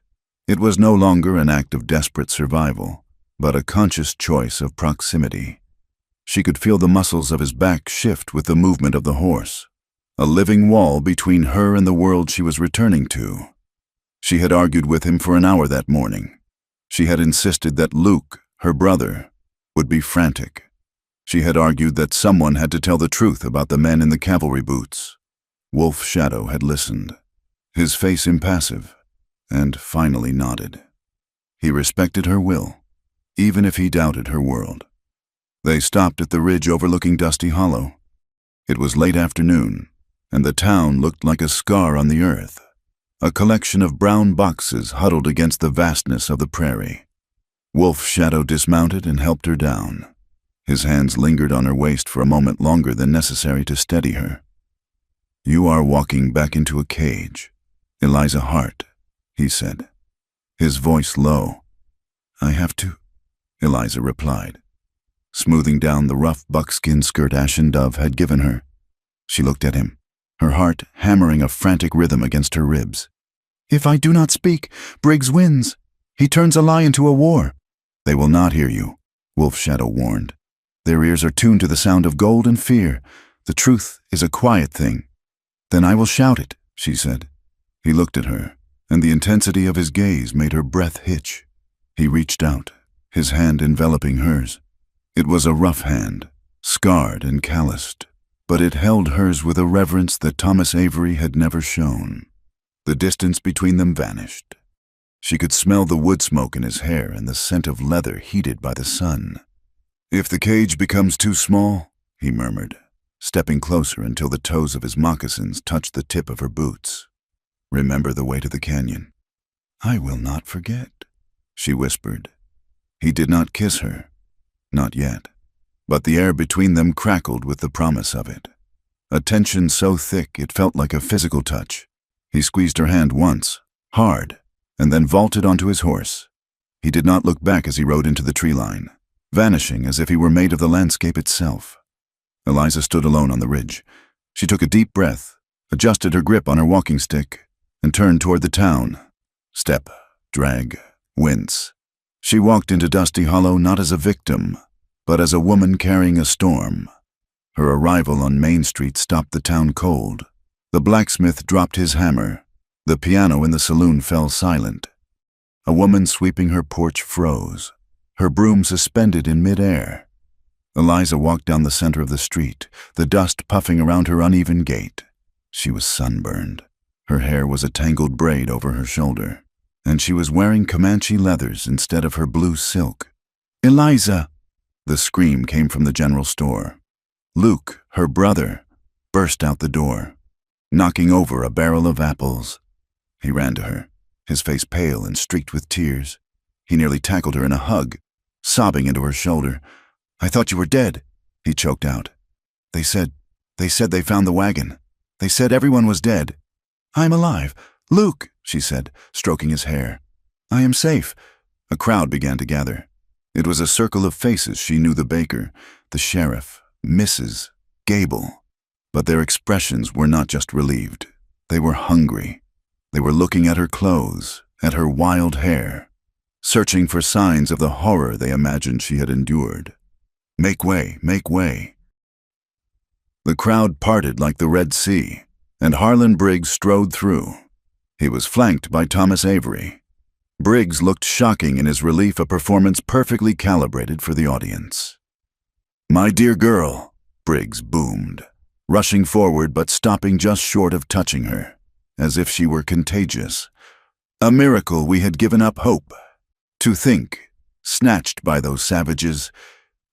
It was no longer an act of desperate survival, but a conscious choice of proximity. She could feel the muscles of his back shift with the movement of the horse, a living wall between her and the world she was returning to. She had argued with him for an hour that morning. She had insisted that Luke, her brother, would be frantic. She had argued that someone had to tell the truth about the men in the cavalry boots. Wolf Shadow had listened, his face impassive, and finally nodded. He respected her will, even if he doubted her world. They stopped at the ridge overlooking Dusty Hollow. It was late afternoon, and the town looked like a scar on the earth, a collection of brown boxes huddled against the vastness of the prairie. Wolf Shadow dismounted and helped her down. His hands lingered on her waist for a moment longer than necessary to steady her. "You are walking back into a cage, Eliza Hart," he said, his voice low. "I have to," Eliza replied, smoothing down the rough buckskin skirt Ashen Dove had given her. She looked at him, her heart hammering a frantic rhythm against her ribs. "If I do not speak, Briggs wins. He turns a lie into a war." "They will not hear you," Wolf Shadow warned. "Their ears are tuned to the sound of gold and fear. The truth is a quiet thing." "Then I will shout it," she said. He looked at her, and the intensity of his gaze made her breath hitch. He reached out, his hand enveloping hers. It was a rough hand, scarred and calloused, but it held hers with a reverence that Thomas Avery had never shown. The distance between them vanished. She could smell the wood smoke in his hair and the scent of leather heated by the sun. "If the cage becomes too small," he murmured, stepping closer until the toes of his moccasins touched the tip of her boots. "Remember the way to the canyon." "I will not forget," she whispered. He did not kiss her. Not yet. But the air between them crackled with the promise of it. A tension so thick it felt like a physical touch. He squeezed her hand once, hard, and then vaulted onto his horse. He did not look back as he rode into the tree line, vanishing as if he were made of the landscape itself. Eliza stood alone on the ridge. She took a deep breath, adjusted her grip on her walking stick, and turned toward the town. Step, drag, wince. She walked into Dusty Hollow not as a victim, but as a woman carrying a storm. Her arrival on Main Street stopped the town cold. The blacksmith dropped his hammer. The piano in the saloon fell silent. A woman sweeping her porch froze, her broom suspended in midair. Eliza walked down the center of the street, the dust puffing around her uneven gait. She was sunburned. Her hair was a tangled braid over her shoulder, and she was wearing Comanche leathers instead of her blue silk. "Eliza!" The scream came from the general store. Luke, her brother, burst out the door, knocking over a barrel of apples. He ran to her, his face pale and streaked with tears. He nearly tackled her in a hug, sobbing into her shoulder. "I thought you were dead," he choked out. They said they found the wagon. They said everyone was dead." "I'm alive. Luke," she said, stroking his hair. "I am safe." A crowd began to gather. It was a circle of faces. She knew the baker, the sheriff, Mrs. Gable. But their expressions were not just relieved. They were hungry. They were looking at her clothes, at her wild hair, searching for signs of the horror they imagined she had endured. "Make way, make way." The crowd parted like the Red Sea, and Harlan Briggs strode through. He was flanked by Thomas Avery. Briggs looked shocking in his relief, a performance perfectly calibrated for the audience. "My dear girl," Briggs boomed, rushing forward but stopping just short of touching her, as if she were contagious. "A miracle we had given up hope. To think, snatched by those savages,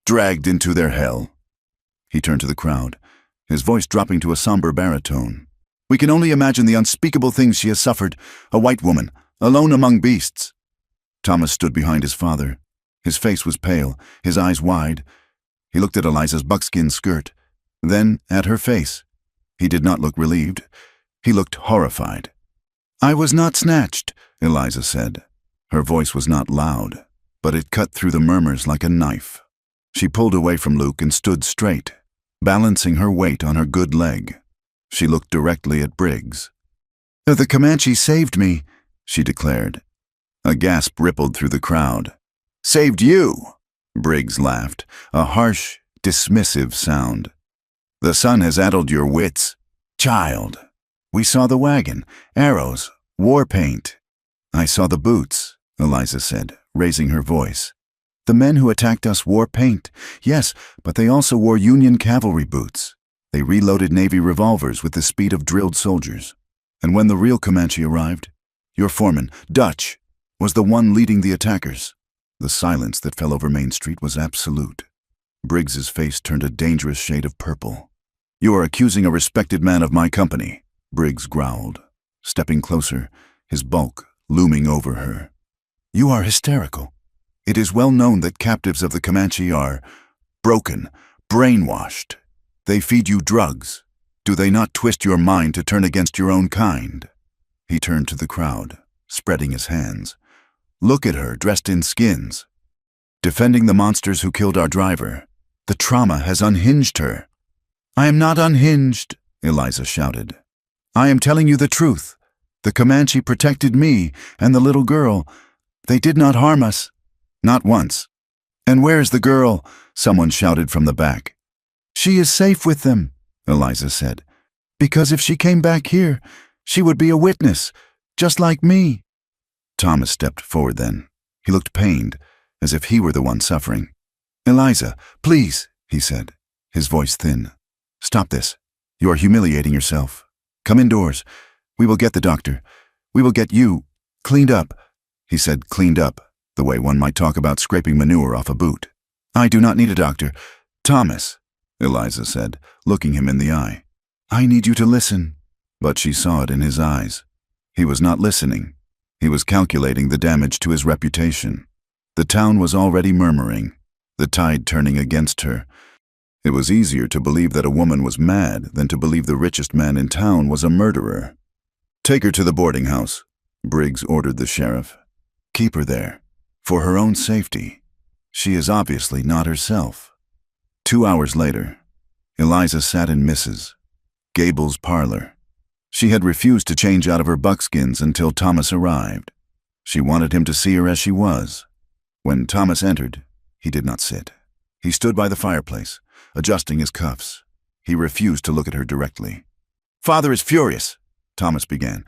dragged into their hell." He turned to the crowd, his voice dropping to a somber baritone. "We can only imagine the unspeakable things she has suffered, a white woman, alone among beasts." Thomas stood behind his father. His face was pale, his eyes wide. He looked at Eliza's buckskin skirt, then at her face. He did not look relieved. He looked horrified. "I was not snatched," Eliza said. Her voice was not loud, but it cut through the murmurs like a knife. She pulled away from Luke and stood straight, balancing her weight on her good leg. She looked directly at Briggs. "The Comanche saved me," she declared. A gasp rippled through the crowd. "Saved you?" Briggs laughed, a harsh, dismissive sound. "The sun has addled your wits. Child, we saw the wagon, arrows, war paint." "I saw the boots," Eliza said, raising her voice. "The men who attacked us wore paint, yes, but they also wore Union cavalry boots. They reloaded Navy revolvers with the speed of drilled soldiers. And when the real Comanche arrived, your foreman, Dutch, was the one leading the attackers." The silence that fell over Main Street was absolute. Briggs's face turned a dangerous shade of purple. "You are accusing a respected man of my company," Briggs growled, stepping closer, his bulk looming over her. "You are hysterical. It is well known that captives of the Comanche are broken, brainwashed. They feed you drugs. Do they not twist your mind to turn against your own kind?" He turned to the crowd, spreading his hands. "Look at her, dressed in skins. Defending the monsters who killed our driver. The trauma has unhinged her." "I am not unhinged," Eliza shouted. "I am telling you the truth. The Comanche protected me and the little girl. They did not harm us. Not once." "And where's the girl?" someone shouted from the back. "She is safe with them," Eliza said. "Because if she came back here, she would be a witness, just like me." Thomas stepped forward then. He looked pained, as if he were the one suffering. "Eliza, please," he said, his voice thin. "Stop this. You are humiliating yourself. Come indoors. We will get the doctor. We will get you cleaned up." he said, cleaned up, the way one might talk about scraping manure off a boot. I do not need a doctor. Thomas, Eliza said, looking him in the eye. I need you to listen. But she saw it in his eyes. He was not listening. He was calculating the damage to his reputation. The town was already murmuring, the tide turning against her. It was easier to believe that a woman was mad than to believe the richest man in town was a murderer. Take her to the boarding house, Briggs ordered the sheriff. Keep her there, for her own safety. She is obviously not herself. 2 hours later, Eliza sat in Mrs. Gable's parlor. She had refused to change out of her buckskins until Thomas arrived. She wanted him to see her as she was. When Thomas entered, he did not sit. He stood by the fireplace, adjusting his cuffs. He refused to look at her directly. Father is furious, Thomas began,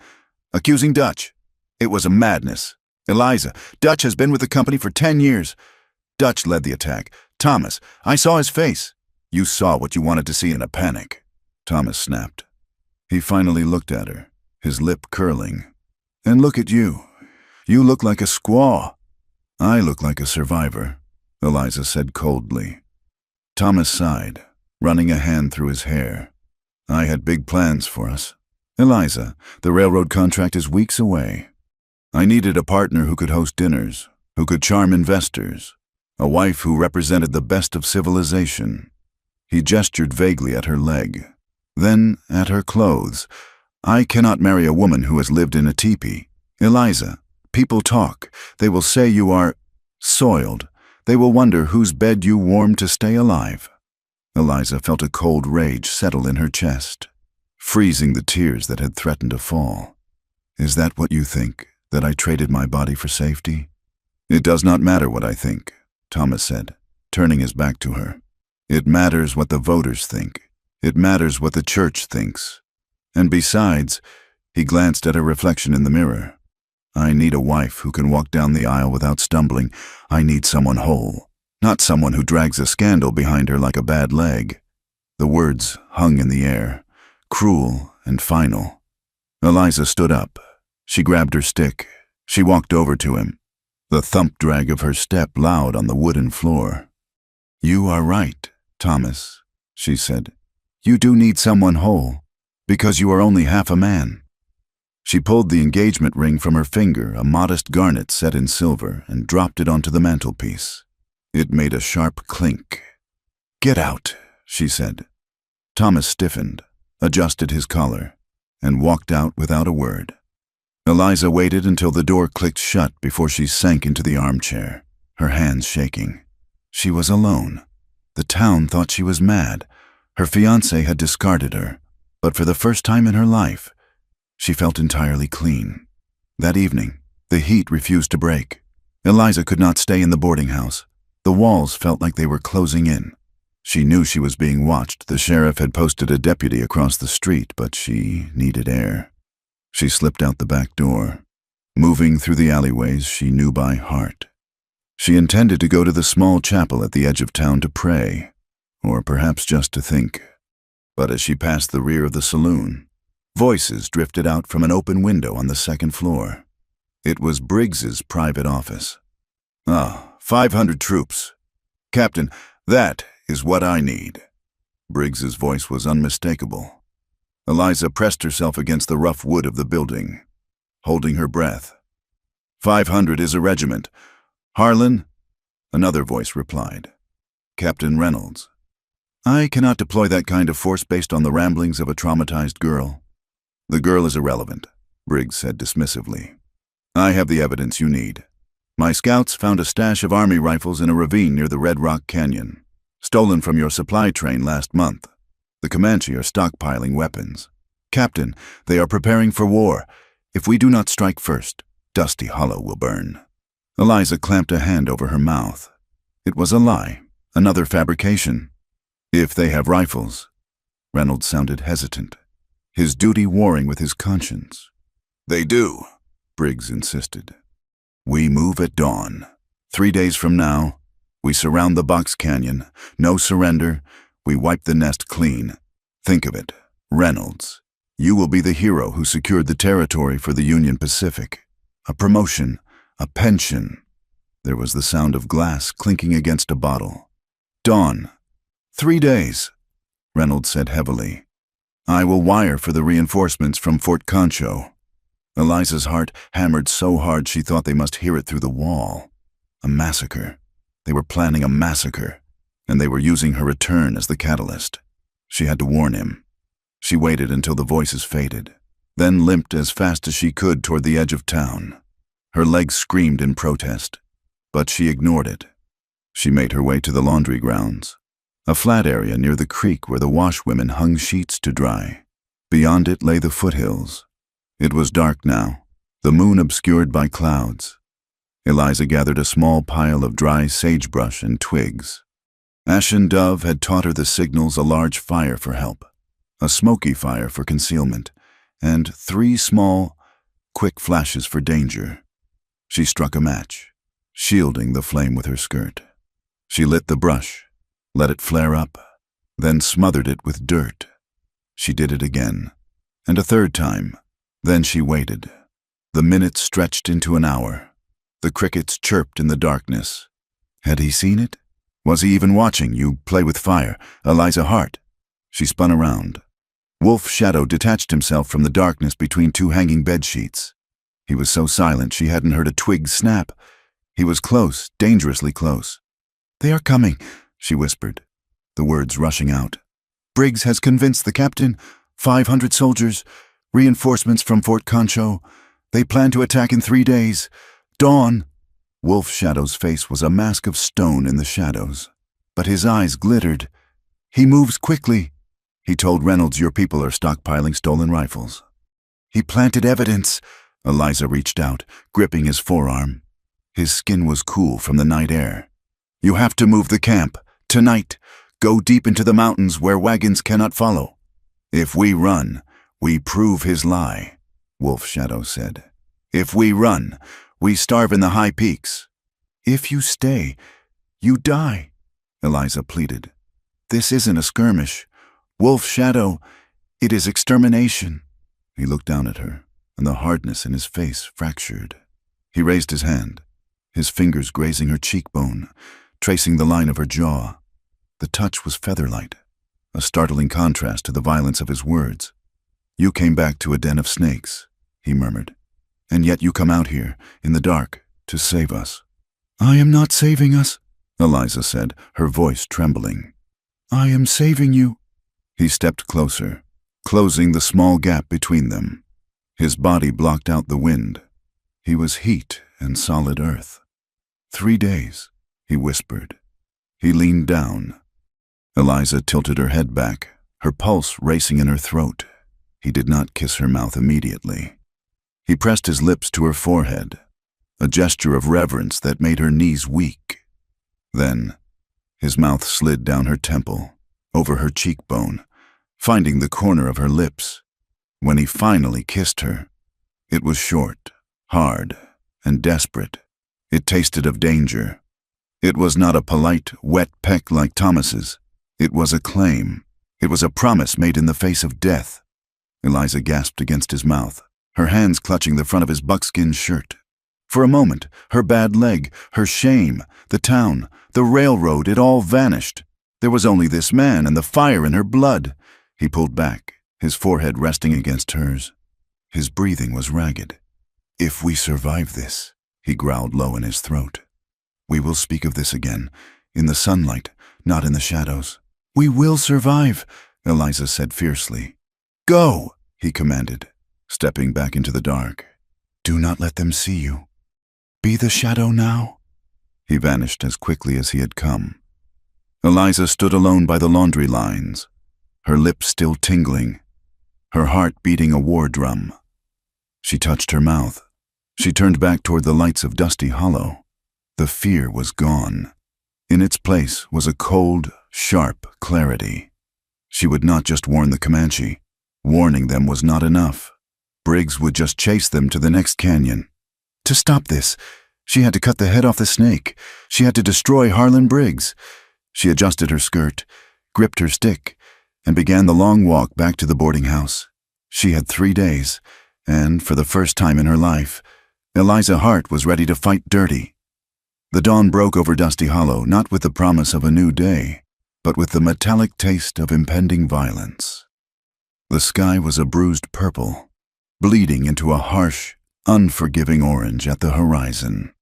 accusing Dutch. It was a madness. Eliza, Dutch has been with the company for 10 years. Dutch led the attack. Thomas, I saw his face. You saw what you wanted to see in a panic, Thomas snapped. He finally looked at her, his lip curling. And look at you. You look like a squaw. I look like a survivor, Eliza said coldly. Thomas sighed, running a hand through his hair. I had big plans for us. Eliza, the railroad contract is weeks away. I needed a partner who could host dinners, who could charm investors, a wife who represented the best of civilization. He gestured vaguely at her leg, then at her clothes. I cannot marry a woman who has lived in a teepee. Eliza, people talk. They will say you are soiled. They will wonder whose bed you warmed to stay alive. Eliza felt a cold rage settle in her chest, freezing the tears that had threatened to fall. Is that what you think, that I traded my body for safety? It does not matter what I think, Thomas said, turning his back to her. It matters what the voters think. It matters what the church thinks. And besides, he glanced at her reflection in the mirror. I need a wife who can walk down the aisle without stumbling. I need someone whole, not someone who drags a scandal behind her like a bad leg. The words hung in the air, cruel and final. Eliza stood up. She grabbed her stick. She walked over to him, the thump drag of her step loud on the wooden floor. You are right, Thomas, she said. You do need someone whole, because you are only half a man. She pulled the engagement ring from her finger, a modest garnet set in silver, and dropped it onto the mantelpiece. It made a sharp clink. Get out, she said. Thomas stiffened, adjusted his collar, and walked out without a word. Eliza waited until the door clicked shut before she sank into the armchair, her hands shaking. She was alone. The town thought she was mad. Her fiancé had discarded her, but for the first time in her life, she felt entirely clean. That evening, the heat refused to break. Eliza could not stay in the boarding house. The walls felt like they were closing in. She knew she was being watched. The sheriff had posted a deputy across the street, but she needed air. She slipped out the back door, moving through the alleyways she knew by heart. She intended to go to the small chapel at the edge of town to pray, or perhaps just to think. But as she passed the rear of the saloon, voices drifted out from an open window on the second floor. It was Briggs's private office. 500 troops. Captain, that is what I need. Briggs's voice was unmistakable. Eliza pressed herself against the rough wood of the building, holding her breath. 500 is a regiment. Harlan? Another voice replied. Captain Reynolds. I cannot deploy that kind of force based on the ramblings of a traumatized girl. The girl is irrelevant, Briggs said dismissively. I have the evidence you need. My scouts found a stash of army rifles in a ravine near the Red Rock Canyon, stolen from your supply train last month. The Comanche are stockpiling weapons. Captain, they are preparing for war. If we do not strike first, Dusty Hollow will burn. Eliza clamped a hand over her mouth. It was a lie, another fabrication. If they have rifles. Reynolds sounded hesitant, his duty warring with his conscience. They do, Briggs insisted. We move at dawn. 3 days from now, we surround the Box Canyon. No surrender. We wipe the nest clean. Think of it, Reynolds. You will be the hero who secured the territory for the Union Pacific. A promotion, A pension. There was the sound of glass clinking against a bottle. Dawn. 3 days, Reynolds said heavily. I will wire for the reinforcements from Fort Concho. Eliza's heart hammered so hard she thought they must hear it through the wall. A massacre. They were planning a massacre, and they were using her return as the catalyst. She had to warn him. She waited until the voices faded, then limped as fast as she could toward the edge of town. Her legs screamed in protest, but she ignored it. She made her way to the laundry grounds, a flat area near the creek where the washwomen hung sheets to dry. Beyond it lay the foothills. It was dark now, the moon obscured by clouds. Eliza gathered a small pile of dry sagebrush and twigs. Ashen Dove had taught her the signals: a large fire for help, a smoky fire for concealment, and 3 small, quick flashes for danger. She struck a match, shielding the flame with her skirt. She lit the brush, let it flare up, then smothered it with dirt. She did it again, and a third time. Then she waited. The minutes stretched into an hour. The crickets chirped in the darkness. Had he seen it? Was he even watching? You play with fire, Eliza Hart. She spun around. Wolf Shadow detached himself from the darkness between 2 hanging bedsheets. He was so silent she hadn't heard a twig snap. He was close, dangerously close. They are coming, she whispered, the words rushing out. Briggs has convinced the captain. 500 soldiers. Reinforcements from Fort Concho. They plan to attack in 3 days. Dawn. Wolf Shadow's face was a mask of stone in the shadows, but his eyes glittered. He moves quickly. He told Reynolds your people are stockpiling stolen rifles. He planted evidence. Eliza reached out, gripping his forearm. His skin was cool from the night air. You have to move the camp. Tonight. Go deep into the mountains where wagons cannot follow. If we run, we prove his lie, Wolf Shadow said. If we run, we starve in the high peaks. If you stay, you die, Eliza pleaded. This isn't a skirmish. Wolf Shadow, it is extermination. He looked down at her, and the hardness in his face fractured. He raised his hand, his fingers grazing her cheekbone, tracing the line of her jaw. The touch was feather-light, a startling contrast to the violence of his words. You came back to a den of snakes, he murmured, and yet you come out here, in the dark, to save us. I am not saving us, Eliza said, her voice trembling. I am saving you. He stepped closer, closing the small gap between them. His body blocked out the wind. He was heat and solid earth. 3 days, he whispered. He leaned down. Eliza tilted her head back, her pulse racing in her throat. He did not kiss her mouth immediately. He pressed his lips to her forehead, a gesture of reverence that made her knees weak. Then, his mouth slid down her temple, over her cheekbone, finding the corner of her lips. When he finally kissed her, it was short, hard, and desperate. It tasted of danger. It was not a polite, wet peck like Thomas's. It was a claim. It was a promise made in the face of death. Eliza gasped against his mouth, her hands clutching the front of his buckskin shirt. For a moment, her bad leg, her shame, the town, the railroad, it all vanished. There was only this man and the fire in her blood. He pulled back, his forehead resting against hers. His breathing was ragged. If we survive this, he growled low in his throat. We will speak of this again, in the sunlight, not in the shadows. We will survive, Eliza said fiercely. Go, he commanded, stepping back into the dark. Do not let them see you. Be the shadow now. He vanished as quickly as he had come. Eliza stood alone by the laundry lines, her lips still tingling, her heart beating a war drum. She touched her mouth. She turned back toward the lights of Dusty Hollow. The fear was gone. In its place was a cold, sharp clarity. She would not just warn the Comanche. Warning them was not enough. Briggs would just chase them to the next canyon. To stop this, she had to cut the head off the snake. She had to destroy Harlan Briggs. She adjusted her skirt, gripped her stick, and began the long walk back to the boarding house. She had 3 days, and, for the first time in her life, Eliza Hart was ready to fight dirty. The dawn broke over Dusty Hollow, not with the promise of a new day, but with the metallic taste of impending violence. The sky was a bruised purple, bleeding into a harsh, unforgiving orange at the horizon.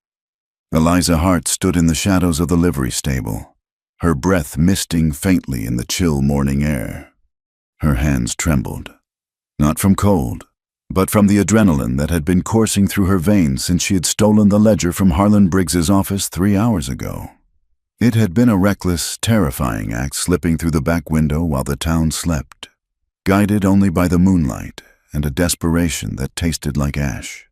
Eliza Hart stood in the shadows of the livery stable, her breath misting faintly in the chill morning air. Her hands trembled, not from cold, but from the adrenaline that had been coursing through her veins since she had stolen the ledger from Harlan Briggs's office 3 hours ago. It had been a reckless, terrifying act slipping through the back window while the town slept, guided only by the moonlight and a desperation that tasted like ash.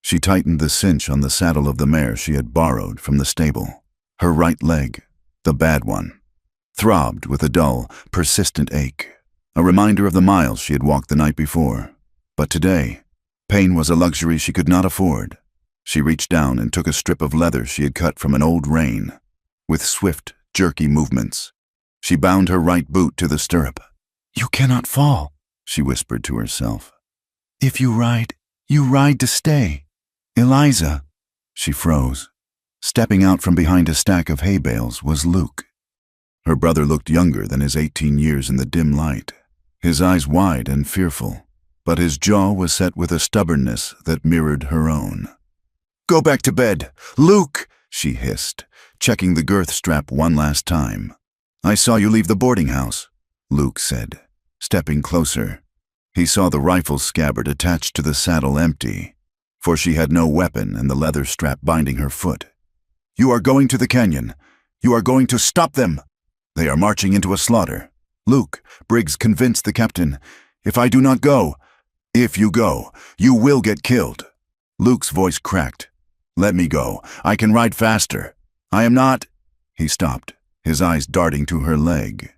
She tightened the cinch on the saddle of the mare she had borrowed from the stable. Her right leg, the bad one, throbbed with a dull, persistent ache, a reminder of the miles she had walked the night before. But today, pain was a luxury she could not afford. She reached down and took a strip of leather she had cut from an old rein. With swift, jerky movements, she bound her right boot to the stirrup. "You cannot fall," she whispered to herself. "If you ride to stay. Eliza." She froze. Stepping out from behind a stack of hay bales was Luke. Her brother looked younger than his 18 years in the dim light, his eyes wide and fearful, but his jaw was set with a stubbornness that mirrored her own. "Go back to bed, Luke," she hissed, checking the girth strap one last time. "I saw you leave the boarding house," Luke said, stepping closer. He saw the rifle scabbard attached to the saddle empty, for she had no weapon and the leather strap binding her foot. "You are going to the canyon. You are going to stop them. They are marching into a slaughter. Luke, Briggs convinced the captain. If you go, you will get killed." Luke's voice cracked. "Let me go. I can ride faster. I am not—" He stopped, his eyes darting to her leg.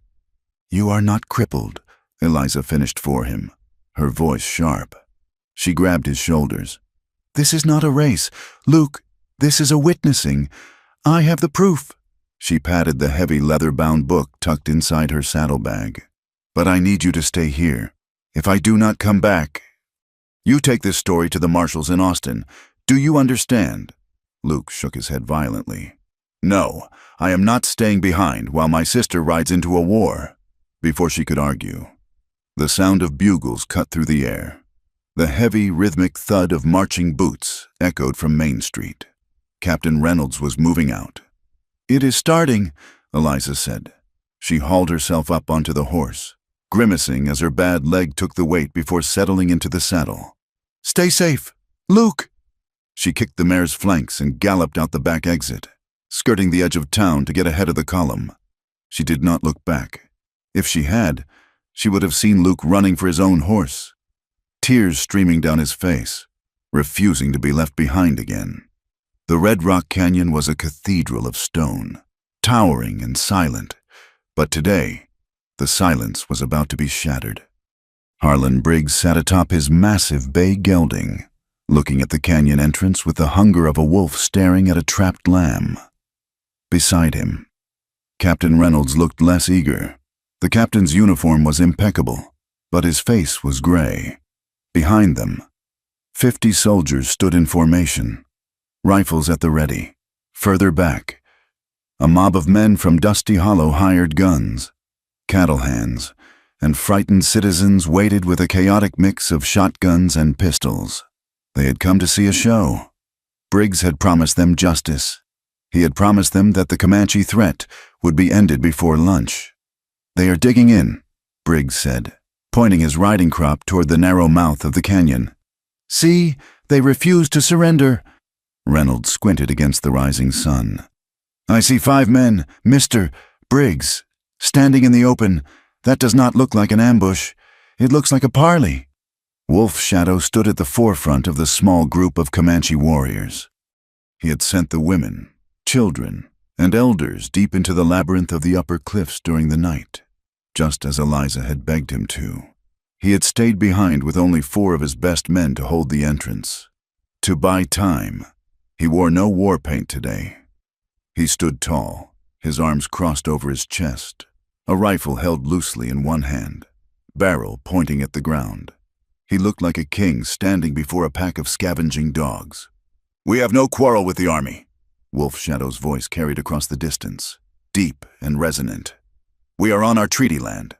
"You are not crippled," Eliza finished for him, her voice sharp. She grabbed his shoulders. "This is not a race. Luke, this is a witnessing. I have the proof." She patted the heavy leather-bound book tucked inside her saddlebag. "But I need you to stay here. If I do not come back, you take this story to the marshals in Austin. Do you understand?" Luke shook his head violently. "No, I am not staying behind while my sister rides into a war." Before she could argue, the sound of bugles cut through the air. The heavy, rhythmic thud of marching boots echoed from Main Street. Captain Reynolds was moving out. "It is starting," Eliza said. She hauled herself up onto the horse, grimacing as her bad leg took the weight before settling into the saddle. "Stay safe, Luke!" She kicked the mare's flanks and galloped out the back exit, skirting the edge of town to get ahead of the column. She did not look back. If she had, she would have seen Luke running for his own horse, tears streaming down his face, refusing to be left behind again. The Red Rock Canyon was a cathedral of stone, towering and silent, but today, the silence was about to be shattered. Harlan Briggs sat atop his massive bay gelding, looking at the canyon entrance with the hunger of a wolf staring at a trapped lamb. Beside him, Captain Reynolds looked less eager. The captain's uniform was impeccable, but his face was gray. Behind them, 50 soldiers stood in formation, rifles at the ready. Further back, a mob of men from Dusty Hollow hired guns. Cattle hands and frightened citizens waited with a chaotic mix of shotguns and pistols. They had come to see a show. Briggs had promised them justice. He had promised them that the Comanche threat would be ended before lunch. "They are digging in," Briggs said, pointing his riding crop toward the narrow mouth of the canyon. "See, they refuse to surrender." Reynolds squinted against the rising sun. "I see 5 men, Mr. Briggs, standing in the open. That does not look like an ambush. It looks like a parley." Wolf Shadow stood at the forefront of the small group of Comanche warriors. He had sent the women, children, and elders deep into the labyrinth of the upper cliffs during the night, just as Eliza had begged him to. He had stayed behind with only 4 of his best men to hold the entrance. To buy time, he wore no war paint today. He stood tall, his arms crossed over his chest, a rifle held loosely in one hand, barrel pointing at the ground. He looked like a king standing before a pack of scavenging dogs. We have no quarrel with the army. Wolf Shadow's voice carried across the distance, deep and resonant. We are on our treaty land.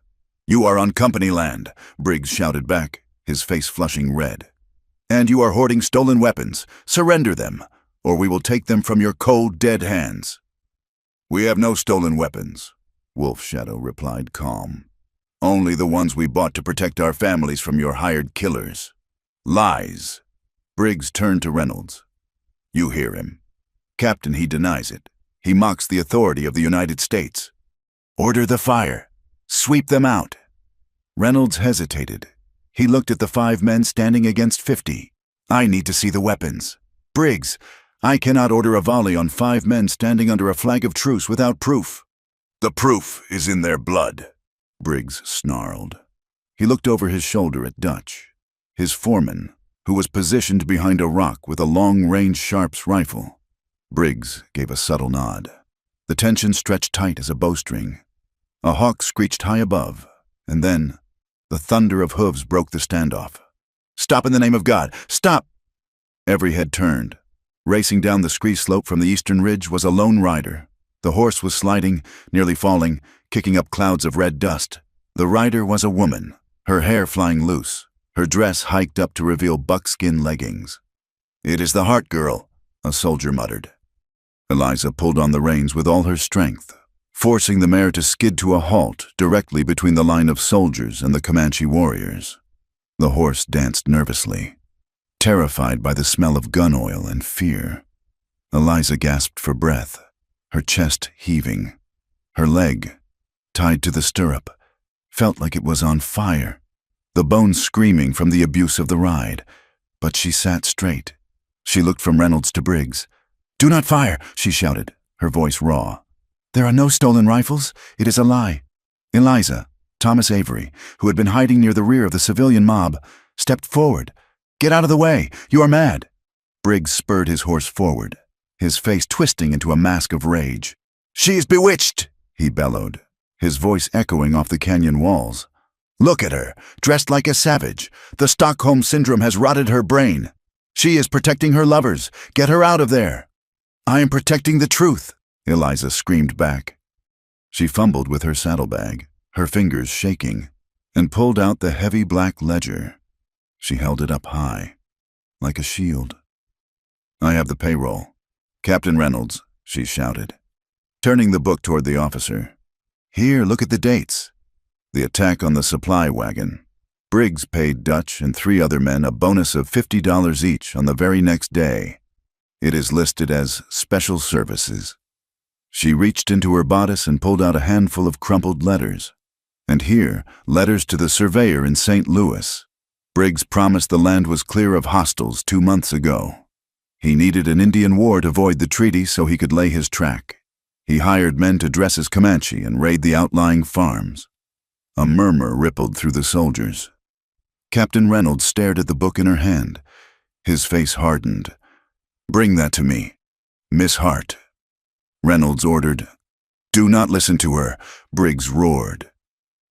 You are on company land, Briggs shouted back, his face flushing red. And you are hoarding stolen weapons. Surrender them, or we will take them from your cold, dead hands. We have no stolen weapons, Wolf Shadow replied calm. Only the ones we bought to protect our families from your hired killers. Lies. Briggs turned to Reynolds. You hear him. Captain, he denies it. He mocks the authority of the United States. Order the fire. Sweep them out. Reynolds hesitated. He looked at the 5 men standing against 50. I need to see the weapons. Briggs, I cannot order a volley on 5 men standing under a flag of truce without proof. The proof is in their blood, Briggs snarled. He looked over his shoulder at Dutch, his foreman, who was positioned behind a rock with a long-range Sharps rifle. Briggs gave a subtle nod. The tension stretched tight as a bowstring. A hawk screeched high above, and then the thunder of hooves broke the standoff. Stop in the name of God! Stop! Every head turned. Racing down the scree slope from the eastern ridge was a lone rider. The horse was sliding, nearly falling, kicking up clouds of red dust. The rider was a woman, her hair flying loose, her dress hiked up to reveal buckskin leggings. It is the Heart Girl, a soldier muttered. Eliza pulled on the reins with all her strength, forcing the mare to skid to a halt directly between the line of soldiers and the Comanche warriors. The horse danced nervously, terrified by the smell of gun oil and fear. Eliza gasped for breath, her chest heaving. Her leg, tied to the stirrup, felt like it was on fire, the bones screaming from the abuse of the ride. But she sat straight. She looked from Reynolds to Briggs. "Do not fire," she shouted, her voice raw. "There are no stolen rifles. It is a lie." Eliza, Thomas Avery, who had been hiding near the rear of the civilian mob, stepped forward. "Get out of the way! You are mad!" Briggs spurred his horse forward, his face twisting into a mask of rage. "She is bewitched!" he bellowed, his voice echoing off the canyon walls. "Look at her, dressed like a savage. The Stockholm Syndrome has rotted her brain. She is protecting her lovers. Get her out of there." "I am protecting the truth," Eliza screamed back. She fumbled with her saddlebag, her fingers shaking, and pulled out the heavy black ledger. She held it up high, like a shield. "I have the payroll. Captain Reynolds," she shouted, turning the book toward the officer. "Here, look at the dates. The attack on the supply wagon. Briggs paid Dutch and 3 other men a bonus of $50 each on the very next day. It is listed as special services." She reached into her bodice and pulled out a handful of crumpled letters. And here, letters to the surveyor in St. Louis. Briggs promised the land was clear of hostiles 2 months ago. He needed an Indian war to void the treaty so he could lay his track. He hired men to dress as Comanche and raid the outlying farms. A murmur rippled through the soldiers. Captain Reynolds stared at the book in her hand. His face hardened. "Bring that to me, Miss Hart." Reynolds ordered. "Do not listen to her," Briggs roared.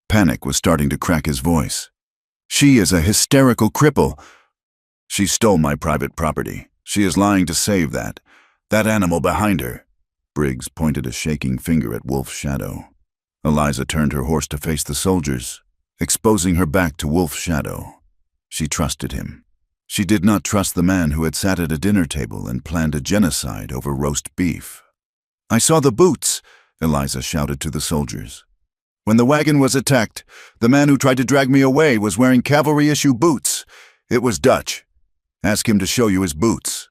Panic was starting to crack his voice. "She is a hysterical cripple. She stole my private property. She is lying to save that animal behind her." Briggs pointed a shaking finger at Wolf Shadow. Eliza turned her horse to face the soldiers, exposing her back to Wolf Shadow. She trusted him. She did not trust the man who had sat at a dinner table and planned a genocide over roast beef. "I saw the boots," Eliza shouted to the soldiers. "When the wagon was attacked, the man who tried to drag me away was wearing cavalry-issue boots. It was Dutch. Ask him to show you his boots."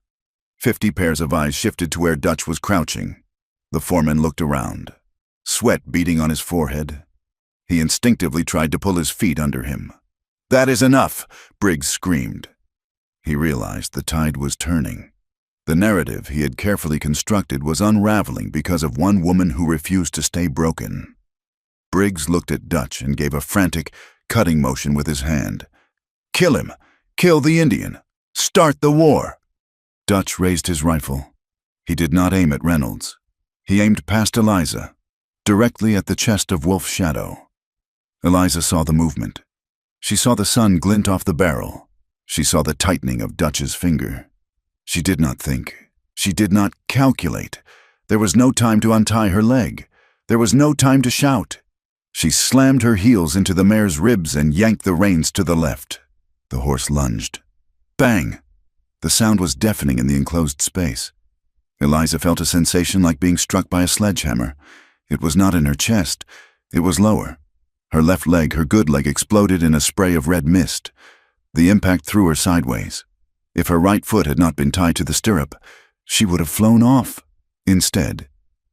50 pairs of eyes shifted to where Dutch was crouching. The foreman looked around, sweat beading on his forehead. He instinctively tried to pull his feet under him. "That is enough," Briggs screamed. He realized the tide was turning. The narrative he had carefully constructed was unraveling because of one woman who refused to stay broken. Briggs looked at Dutch and gave a frantic, cutting motion with his hand. "Kill him! Kill the Indian! Start the war!" Dutch raised his rifle. He did not aim at Reynolds. He aimed past Eliza, directly at the chest of Wolf Shadow. Eliza saw the movement. She saw the sun glint off the barrel. She saw the tightening of Dutch's finger. She did not think. She did not calculate. There was no time to untie her leg. There was no time to shout. She slammed her heels into the mare's ribs and yanked the reins to the left. The horse lunged. Bang! The sound was deafening in the enclosed space. Eliza felt a sensation like being struck by a sledgehammer. It was not in her chest. It was lower. Her left leg, her good leg, exploded in a spray of red mist. The impact threw her sideways. If her right foot had not been tied to the stirrup, she would have flown off. Instead,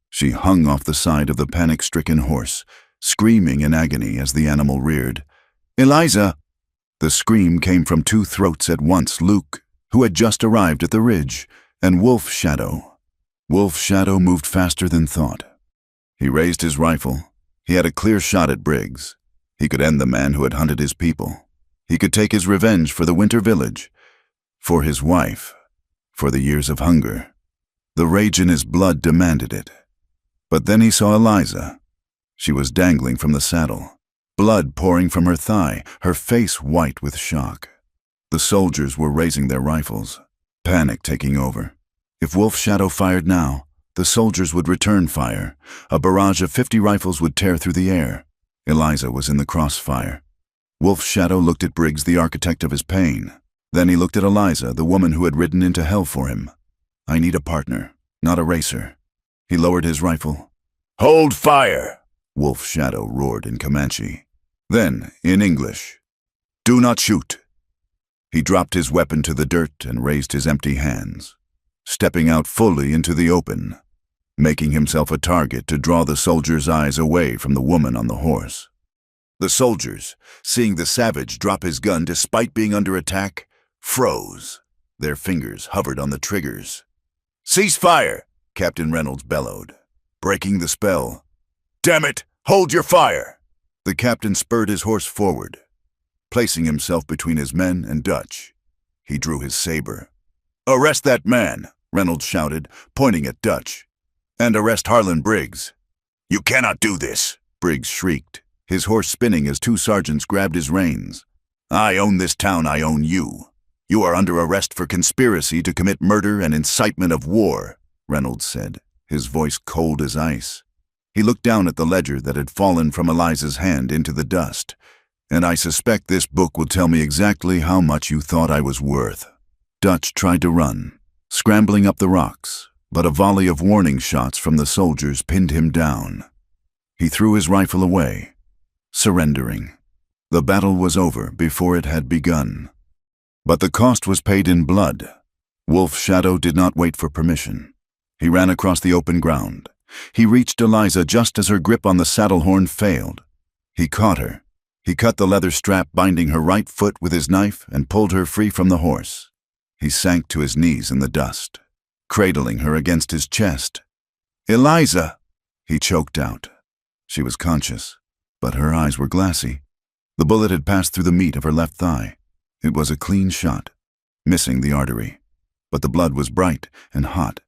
she hung off the side of the panic-stricken horse, screaming in agony as the animal reared. "Eliza!" The scream came from two throats at once, Luke, who had just arrived at the ridge, and Wolf Shadow. Wolf Shadow moved faster than thought. He raised his rifle. He had a clear shot at Briggs. He could end the man who had hunted his people. He could take his revenge for the winter village, for his wife, for the years of hunger. The rage in his blood demanded it. But then he saw Eliza. She was dangling from the saddle, blood pouring from her thigh, her face white with shock. The soldiers were raising their rifles, panic taking over. If Wolf Shadow fired now, the soldiers would return fire. A barrage of 50 rifles would tear through the air. Eliza was in the crossfire. Wolf Shadow looked at Briggs, the architect of his pain. Then he looked at Eliza, the woman who had ridden into hell for him. "I need a partner, not a racer." He lowered his rifle. "Hold fire!" Wolf Shadow roared in Comanche. Then, in English, "Do not shoot." He dropped his weapon to the dirt and raised his empty hands, stepping out fully into the open, making himself a target to draw the soldiers' eyes away from the woman on the horse. The soldiers, seeing the savage drop his gun despite being under attack, froze. Their fingers hovered on the triggers. "Cease fire!" Captain Reynolds bellowed, breaking the spell. "Damn it! Hold your fire!" The captain spurred his horse forward, placing himself between his men and Dutch. He drew his saber. "Arrest that man!" Reynolds shouted, pointing at Dutch. "And arrest Harlan Briggs." "You cannot do this!" Briggs shrieked, his horse spinning as two sergeants grabbed his reins. "I own this town, I own you. You are under arrest for conspiracy to commit murder and incitement of war," Reynolds said, his voice cold as ice. He looked down at the ledger that had fallen from Eliza's hand into the dust. "And I suspect this book will tell me exactly how much you thought I was worth." Dutch tried to run, scrambling up the rocks, but a volley of warning shots from the soldiers pinned him down. He threw his rifle away, surrendering. The battle was over before it had begun. But the cost was paid in blood. Wolf Shadow did not wait for permission. He ran across the open ground. He reached Eliza just as her grip on the saddle horn failed. He caught her. He cut the leather strap binding her right foot with his knife and pulled her free from the horse. He sank to his knees in the dust, cradling her against his chest. "Eliza!" he choked out. She was conscious, but her eyes were glassy. The bullet had passed through the meat of her left thigh. It was a clean shot, missing the artery, but the blood was bright and hot.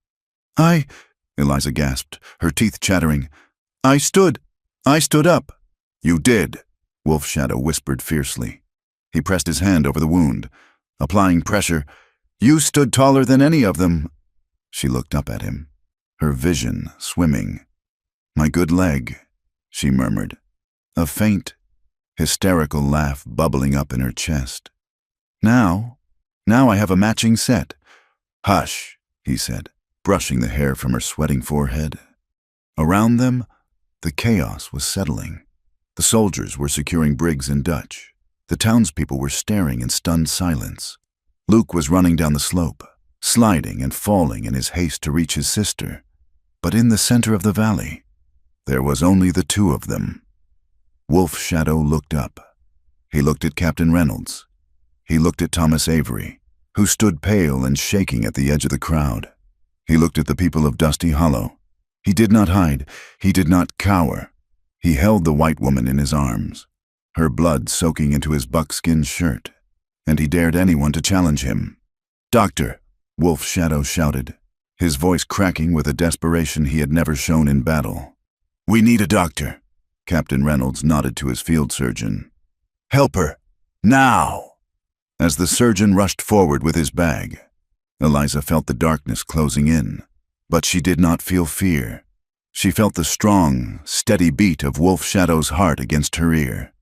Eliza gasped, her teeth chattering. I stood up." "You did," Wolf Shadow whispered fiercely. He pressed his hand over the wound, applying pressure. "You stood taller than any of them." She looked up at him, her vision swimming. "My good leg," she murmured, a faint, hysterical laugh bubbling up in her chest. Now I have a matching set." "Hush," he said, brushing the hair from her sweating forehead. Around them, the chaos was settling. The soldiers were securing Briggs and Dutch. The townspeople were staring in stunned silence. Luke was running down the slope, sliding and falling in his haste to reach his sister. But in the center of the valley, there was only the two of them. Wolf Shadow looked up. He looked at Captain Reynolds. He looked at Thomas Avery, who stood pale and shaking at the edge of the crowd. He looked at the people of Dusty Hollow. He did not hide. He did not cower. He held the white woman in his arms, her blood soaking into his buckskin shirt, and he dared anyone to challenge him. "Doctor," Wolf Shadow shouted, his voice cracking with a desperation he had never shown in battle. "We need a doctor." Captain Reynolds nodded to his field surgeon. "Help her, now!" As the surgeon rushed forward with his bag, Eliza felt the darkness closing in, but she did not feel fear. She felt the strong, steady beat of Wolf Shadow's heart against her ear.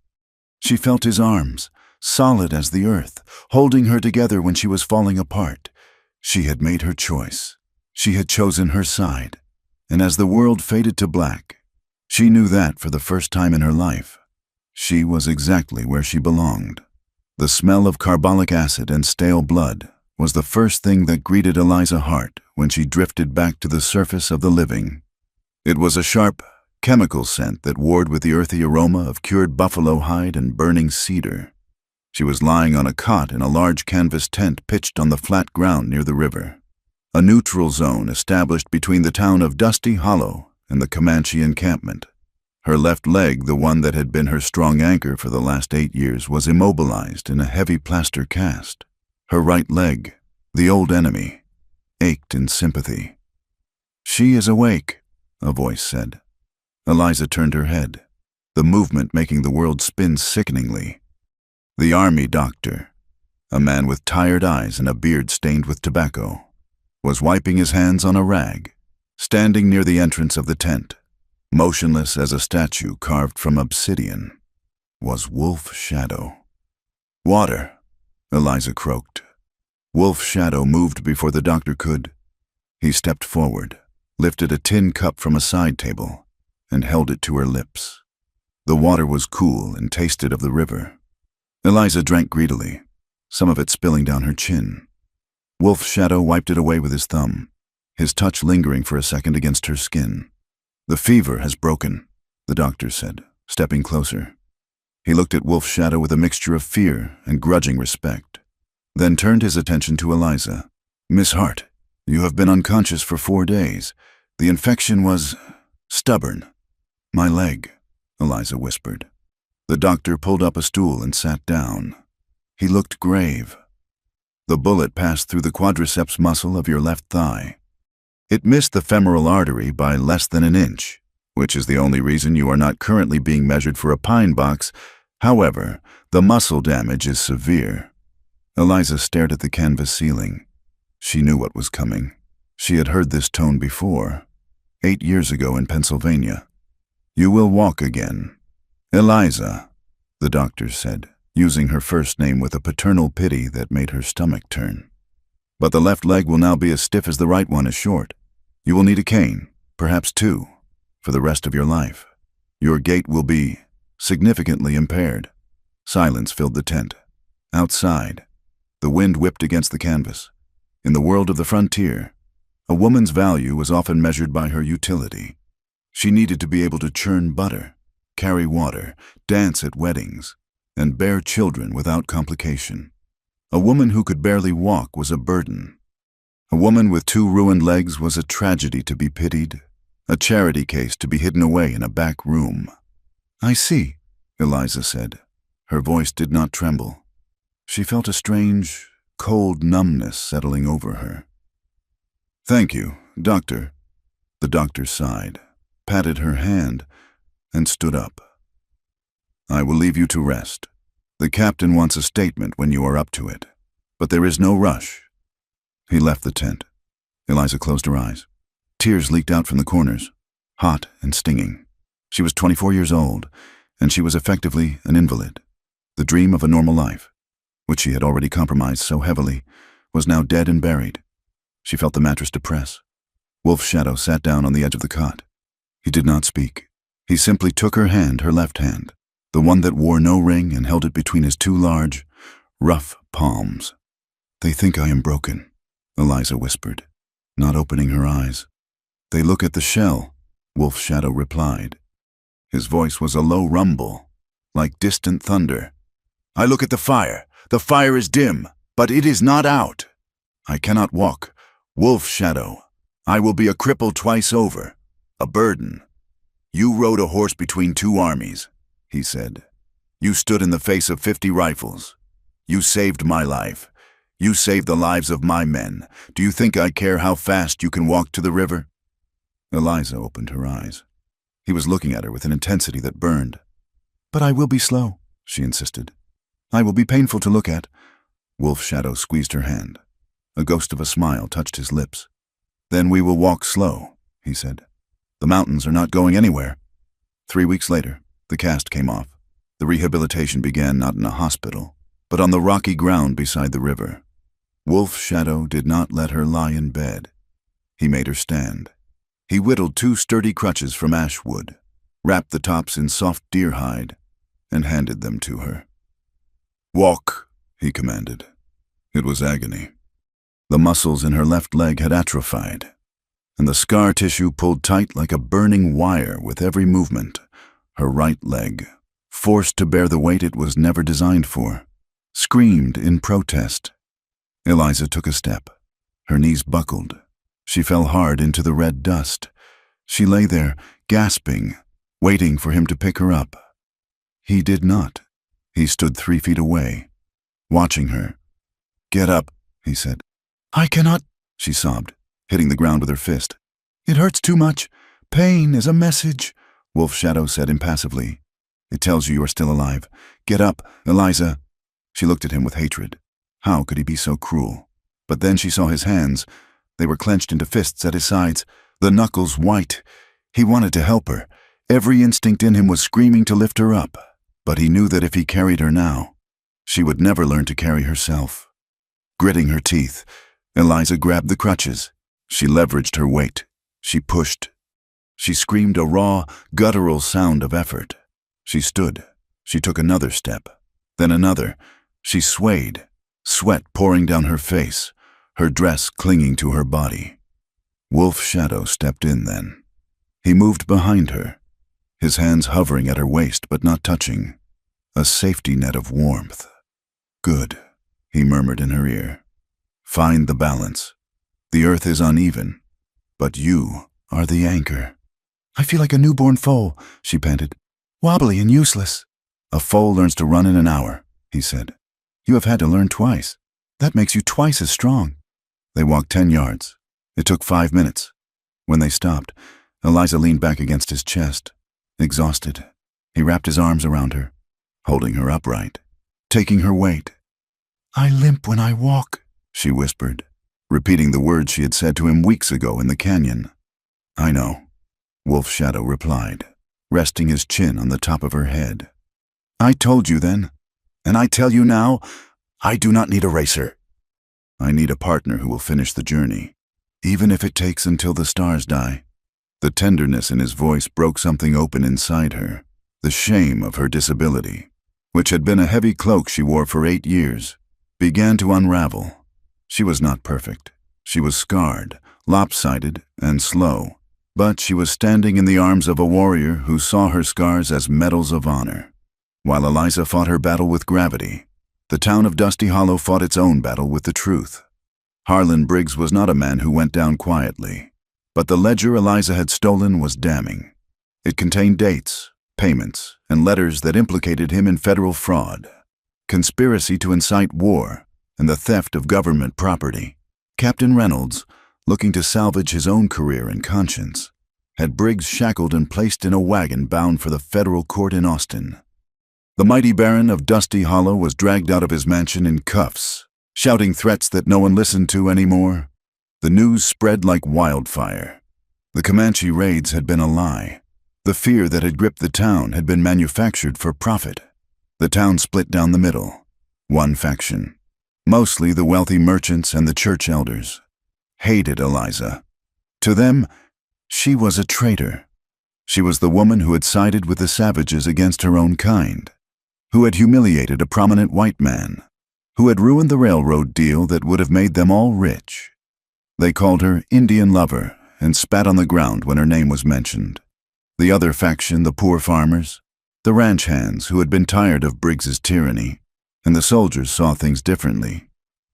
She felt his arms, solid as the earth, holding her together when she was falling apart. She had made her choice. She had chosen her side. And as the world faded to black, she knew that for the first time in her life, she was exactly where she belonged. The smell of carbolic acid and stale blood was the first thing that greeted Eliza's heart when she drifted back to the surface of the living. It was a sharp, chemical scent that warred with the earthy aroma of cured buffalo hide and burning cedar. She was lying on a cot in a large canvas tent pitched on the flat ground near the river, a neutral zone established between the town of Dusty Hollow and the Comanche encampment. Her left leg, the one that had been her strong anchor for the last 8 years, was immobilized in a heavy plaster cast. Her right leg, the old enemy, ached in sympathy. "She is awake," a voice said. Eliza turned her head, the movement making the world spin sickeningly. The army doctor, a man with tired eyes and a beard stained with tobacco, was wiping his hands on a rag, standing near the entrance of the tent. Motionless as a statue carved from obsidian was Wolf Shadow. "Water," Eliza croaked. Wolf Shadow moved before the doctor could. He stepped forward, lifted a tin cup from a side table, and held it to her lips. The water was cool and tasted of the river. Eliza drank greedily, some of it spilling down her chin. Wolf Shadow wiped it away with his thumb, his touch lingering for a second against her skin. "The fever has broken," the doctor said, stepping closer. He looked at Wolf Shadow with a mixture of fear and grudging respect, then turned his attention to Eliza. "Miss Hart, you have been unconscious for 4 days. The infection was stubborn." "My leg," Eliza whispered. The doctor pulled up a stool and sat down. He looked grave. "The bullet passed through the quadriceps muscle of your left thigh. It missed the femoral artery by less than an inch, which is the only reason you are not currently being measured for a pine box. However, the muscle damage is severe." Eliza stared at the canvas ceiling. She knew what was coming. She had heard this tone before, 8 years ago in Pennsylvania. "You will walk again." "Eliza," the doctor said, using her first name with a paternal pity that made her stomach turn. "But the left leg will now be as stiff as the right one is short. You will need a cane, perhaps 2, for the rest of your life. Your gait will be significantly impaired." Silence filled the tent. Outside, the wind whipped against the canvas. In the world of the frontier, a woman's value was often measured by her utility. She needed to be able to churn butter, carry water, dance at weddings, and bear children without complication. A woman who could barely walk was a burden. A woman with 2 ruined legs was a tragedy to be pitied, a charity case to be hidden away in a back room. "I see," Eliza said. Her voice did not tremble. She felt a strange, cold numbness settling over her. "Thank you, doctor." The doctor sighed, patted her hand, and stood up. "I will leave you to rest. The captain wants a statement when you are up to it, but there is no rush." He left the tent. Eliza closed her eyes. Tears leaked out from the corners, hot and stinging. She was 24 years old, and she was effectively an invalid. The dream of a normal life, which she had already compromised so heavily, was now dead and buried. She felt the mattress depress. Wolf Shadow sat down on the edge of the cot. He did not speak. He simply took her hand, her left hand, the one that wore no ring, and held it between his 2 large, rough palms. "They think I am broken," Eliza whispered, not opening her eyes. "They look at the shell," Wolf Shadow replied. His voice was a low rumble, like distant thunder. "I look at the fire. The fire is dim, but it is not out. I cannot walk. Wolf Shadow, I will be a cripple twice over, a burden. You rode a horse between 2 armies, he said. You stood in the face of 50 rifles. You saved my life. You saved the lives of my men. Do you think I care how fast you can walk to the river?" Eliza opened her eyes. He was looking at her with an intensity that burned. "But I will be slow," she insisted. "I will be painful to look at." Wolf Shadow squeezed her hand. A ghost of a smile touched his lips. "Then we will walk slow," he said. "The mountains are not going anywhere." 3 weeks later, the cast came off. The rehabilitation began not in a hospital, but on the rocky ground beside the river. Wolf Shadow did not let her lie in bed. He made her stand. He whittled 2 sturdy crutches from ash wood, wrapped the tops in soft deer hide, and handed them to her. "Walk," he commanded. It was agony. The muscles in her left leg had atrophied, and the scar tissue pulled tight like a burning wire with every movement. Her right leg, forced to bear the weight it was never designed for, screamed in protest. Eliza took a step. Her knees buckled. She fell hard into the red dust. She lay there, gasping, waiting for him to pick her up. He did not. He stood 3 feet away, watching her. "Get up," he said. "I cannot," she sobbed, hitting the ground with her fist. "It hurts too much. Pain is a message," Wolf Shadow said impassively. "It tells you you are still alive. Get up, Eliza." She looked at him with hatred. How could he be so cruel? But then she saw his hands. They were clenched into fists at his sides, the knuckles white. He wanted to help her. Every instinct in him was screaming to lift her up. But he knew that if he carried her now, she would never learn to carry herself. Gritting her teeth, Eliza grabbed the crutches. She leveraged her weight. She pushed. She screamed a raw, guttural sound of effort. She stood. She took another step, then another. She swayed, sweat pouring down her face, her dress clinging to her body. Wolf Shadow stepped in then. He moved behind her, his hands hovering at her waist but not touching. A safety net of warmth. "Good," he murmured in her ear. "Find the balance. The earth is uneven, but you are the anchor." "I feel like a newborn foal," she panted. "Wobbly and useless." "A foal learns to run in an hour," he said. "You have had to learn twice. That makes you twice as strong." They walked 10 yards. It took 5 minutes. When they stopped, Eliza leaned back against his chest, exhausted. He wrapped his arms around her, holding her upright, taking her weight. "I limp when I walk," she whispered, repeating the words she had said to him weeks ago in the canyon. "I know," Wolf Shadow replied, resting his chin on the top of her head. "I told you then, and I tell you now, I do not need a racer. I need a partner who will finish the journey, even if it takes until the stars die." The tenderness in his voice broke something open inside her, the shame of her disability, which had been a heavy cloak she wore for 8 years, began to unravel. She was not perfect. She was scarred, lopsided, and slow, but she was standing in the arms of a warrior who saw her scars as medals of honor. While Eliza fought her battle with gravity, the town of Dusty Hollow fought its own battle with the truth. Harlan Briggs was not a man who went down quietly, but the ledger Eliza had stolen was damning. It contained dates, payments, and letters that implicated him in federal fraud, conspiracy to incite war, and the theft of government property. Captain Reynolds, looking to salvage his own career and conscience, had Briggs shackled and placed in a wagon bound for the federal court in Austin. The mighty Baron of Dusty Hollow was dragged out of his mansion in cuffs, shouting threats that no one listened to anymore. The news spread like wildfire. The Comanche raids had been a lie. The fear that had gripped the town had been manufactured for profit. The town split down the middle. One faction, mostly the wealthy merchants and the church elders, hated Eliza. To them, she was a traitor. She was the woman who had sided with the savages against her own kind, who had humiliated a prominent white man, who had ruined the railroad deal that would have made them all rich. They called her Indian lover and spat on the ground when her name was mentioned. The other faction, the poor farmers, the ranch hands who had been tired of Briggs's tyranny, and the soldiers saw things differently.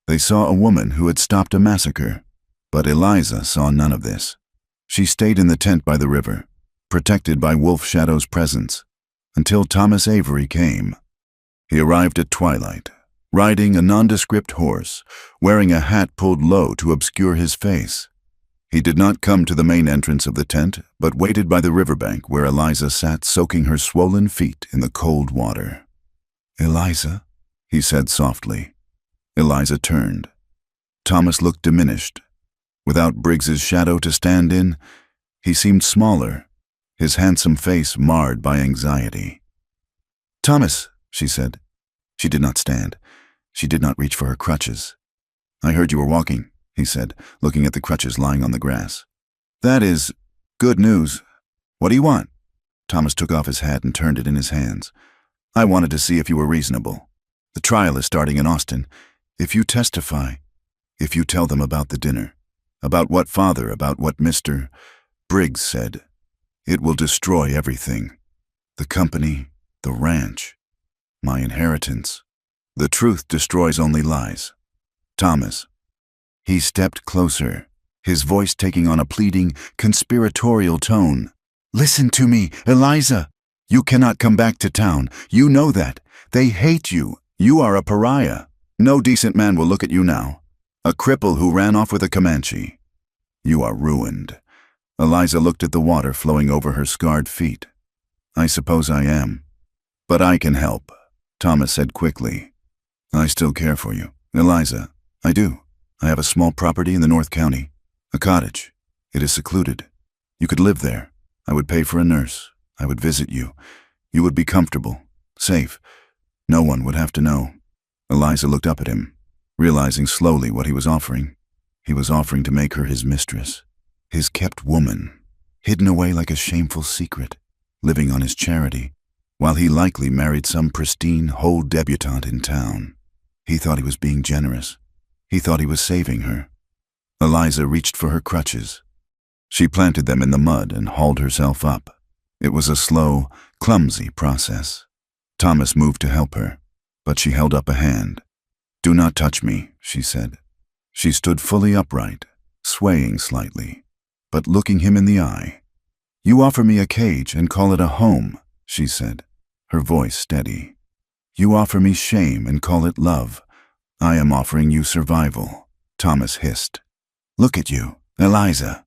They saw a woman who had stopped a massacre, but Eliza saw none of this. She stayed in the tent by the river, protected by Wolf Shadow's presence, until Thomas Avery came. He arrived at twilight, riding a nondescript horse, wearing a hat pulled low to obscure his face. He did not come to the main entrance of the tent, but waited by the riverbank where Eliza sat soaking her swollen feet in the cold water. "Eliza," he said softly. Eliza turned. Thomas looked diminished. Without Briggs's shadow to stand in, he seemed smaller, his handsome face marred by anxiety. "Thomas," she said. She did not stand. She did not reach for her crutches. "I heard you were walking," he said, looking at the crutches lying on the grass. "That is good news. What do you want?" Thomas took off his hat and turned it in his hands. "I wanted to see if you were reasonable. The trial is starting in Austin. If you testify, if you tell them about the dinner, about what father, about what Mr. Briggs said, it will destroy everything. The company, the ranch, my inheritance. The truth destroys only lies. Thomas." He stepped closer, his voice taking on a pleading, conspiratorial tone. "Listen to me, Eliza. You cannot come back to town. You know that. They hate you. You are a pariah. No decent man will look at you now. A cripple who ran off with a Comanche. You are ruined." Eliza looked at the water flowing over her scarred feet. "I suppose I am. But I can help," Thomas said quickly. "I still care for you, Eliza. I do. I have a small property in the North County. A cottage. It is secluded. You could live there. I would pay for a nurse. I would visit you. You would be comfortable, safe. No one would have to know." Eliza looked up at him, realizing slowly what he was offering. He was offering to make her his mistress, his kept woman, hidden away like a shameful secret, living on his charity, while he likely married some pristine, whole debutante in town. He thought he was being generous. He thought he was saving her. Eliza reached for her crutches. She planted them in the mud and hauled herself up. It was a slow, clumsy process. Thomas moved to help her, but she held up a hand. "Do not touch me," she said. She stood fully upright, swaying slightly, but looking him in the eye. "You offer me a cage and call it a home," she said, her voice steady. "You offer me shame and call it love. I am offering you survival," Thomas hissed. "Look at you, Eliza.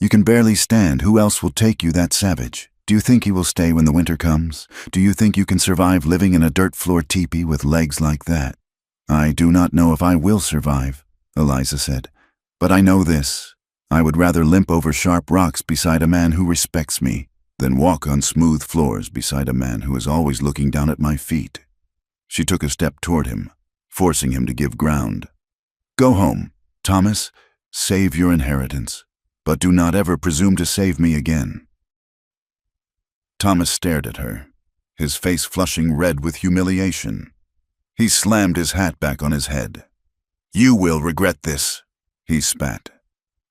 You can barely stand. Who else will take you that savage? Do you think he will stay when the winter comes? Do you think you can survive living in a dirt-floor teepee with legs like that?" "I do not know if I will survive," Eliza said. "But I know this. I would rather limp over sharp rocks beside a man who respects me than walk on smooth floors beside a man who is always looking down at my feet." She took a step toward him, forcing him to give ground. "Go home, Thomas. Save your inheritance, but do not ever presume to save me again." Thomas stared at her, his face flushing red with humiliation. He slammed his hat back on his head. "You will regret this," he spat.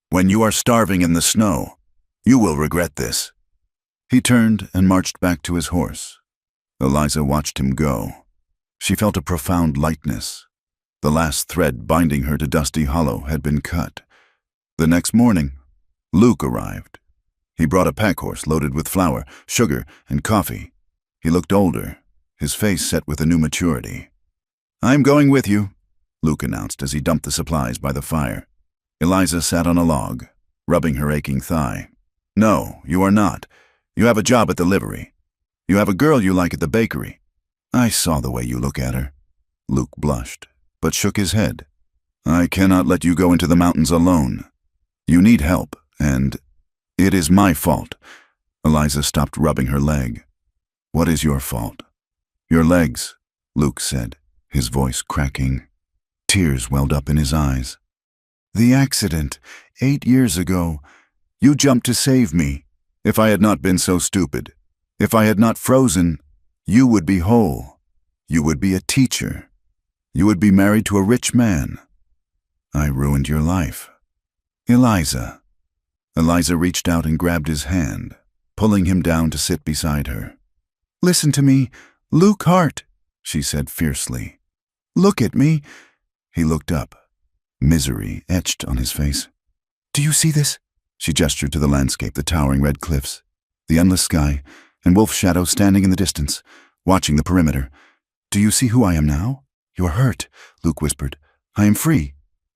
"When you are starving in the snow, you will regret this." He turned and marched back to his horse. Eliza watched him go. She felt a profound lightness. The last thread binding her to Dusty Hollow had been cut. The next morning, Luke arrived. He brought a pack horse loaded with flour, sugar, and coffee. He looked older, his face set with a new maturity. "I'm going with you," Luke announced as he dumped the supplies by the fire. Eliza sat on a log, rubbing her aching thigh. "No, you are not. You have a job at the livery. You have a girl you like at the bakery. I saw the way you look at her." Luke blushed, but shook his head. "I cannot let you go into the mountains alone. You need help, and it is my fault." Eliza stopped rubbing her leg. "What is your fault?" "Your legs," Luke said, his voice cracking. Tears welled up in his eyes. "The accident, 8 years ago. You jumped to save me. If I had not been so stupid, if I had not frozen, you would be whole. You would be a teacher. You would be married to a rich man. I ruined your life. Eliza." Eliza reached out and grabbed his hand, pulling him down to sit beside her. "Listen to me, Luke Hart," she said fiercely. "Look at me." He looked up, misery etched on his face. "Do you see this?" She gestured to the landscape, the towering red cliffs, the endless sky, and wolf shadows standing in the distance, watching the perimeter. "Do you see who I am now?" "You're hurt," Luke whispered. "I am free,"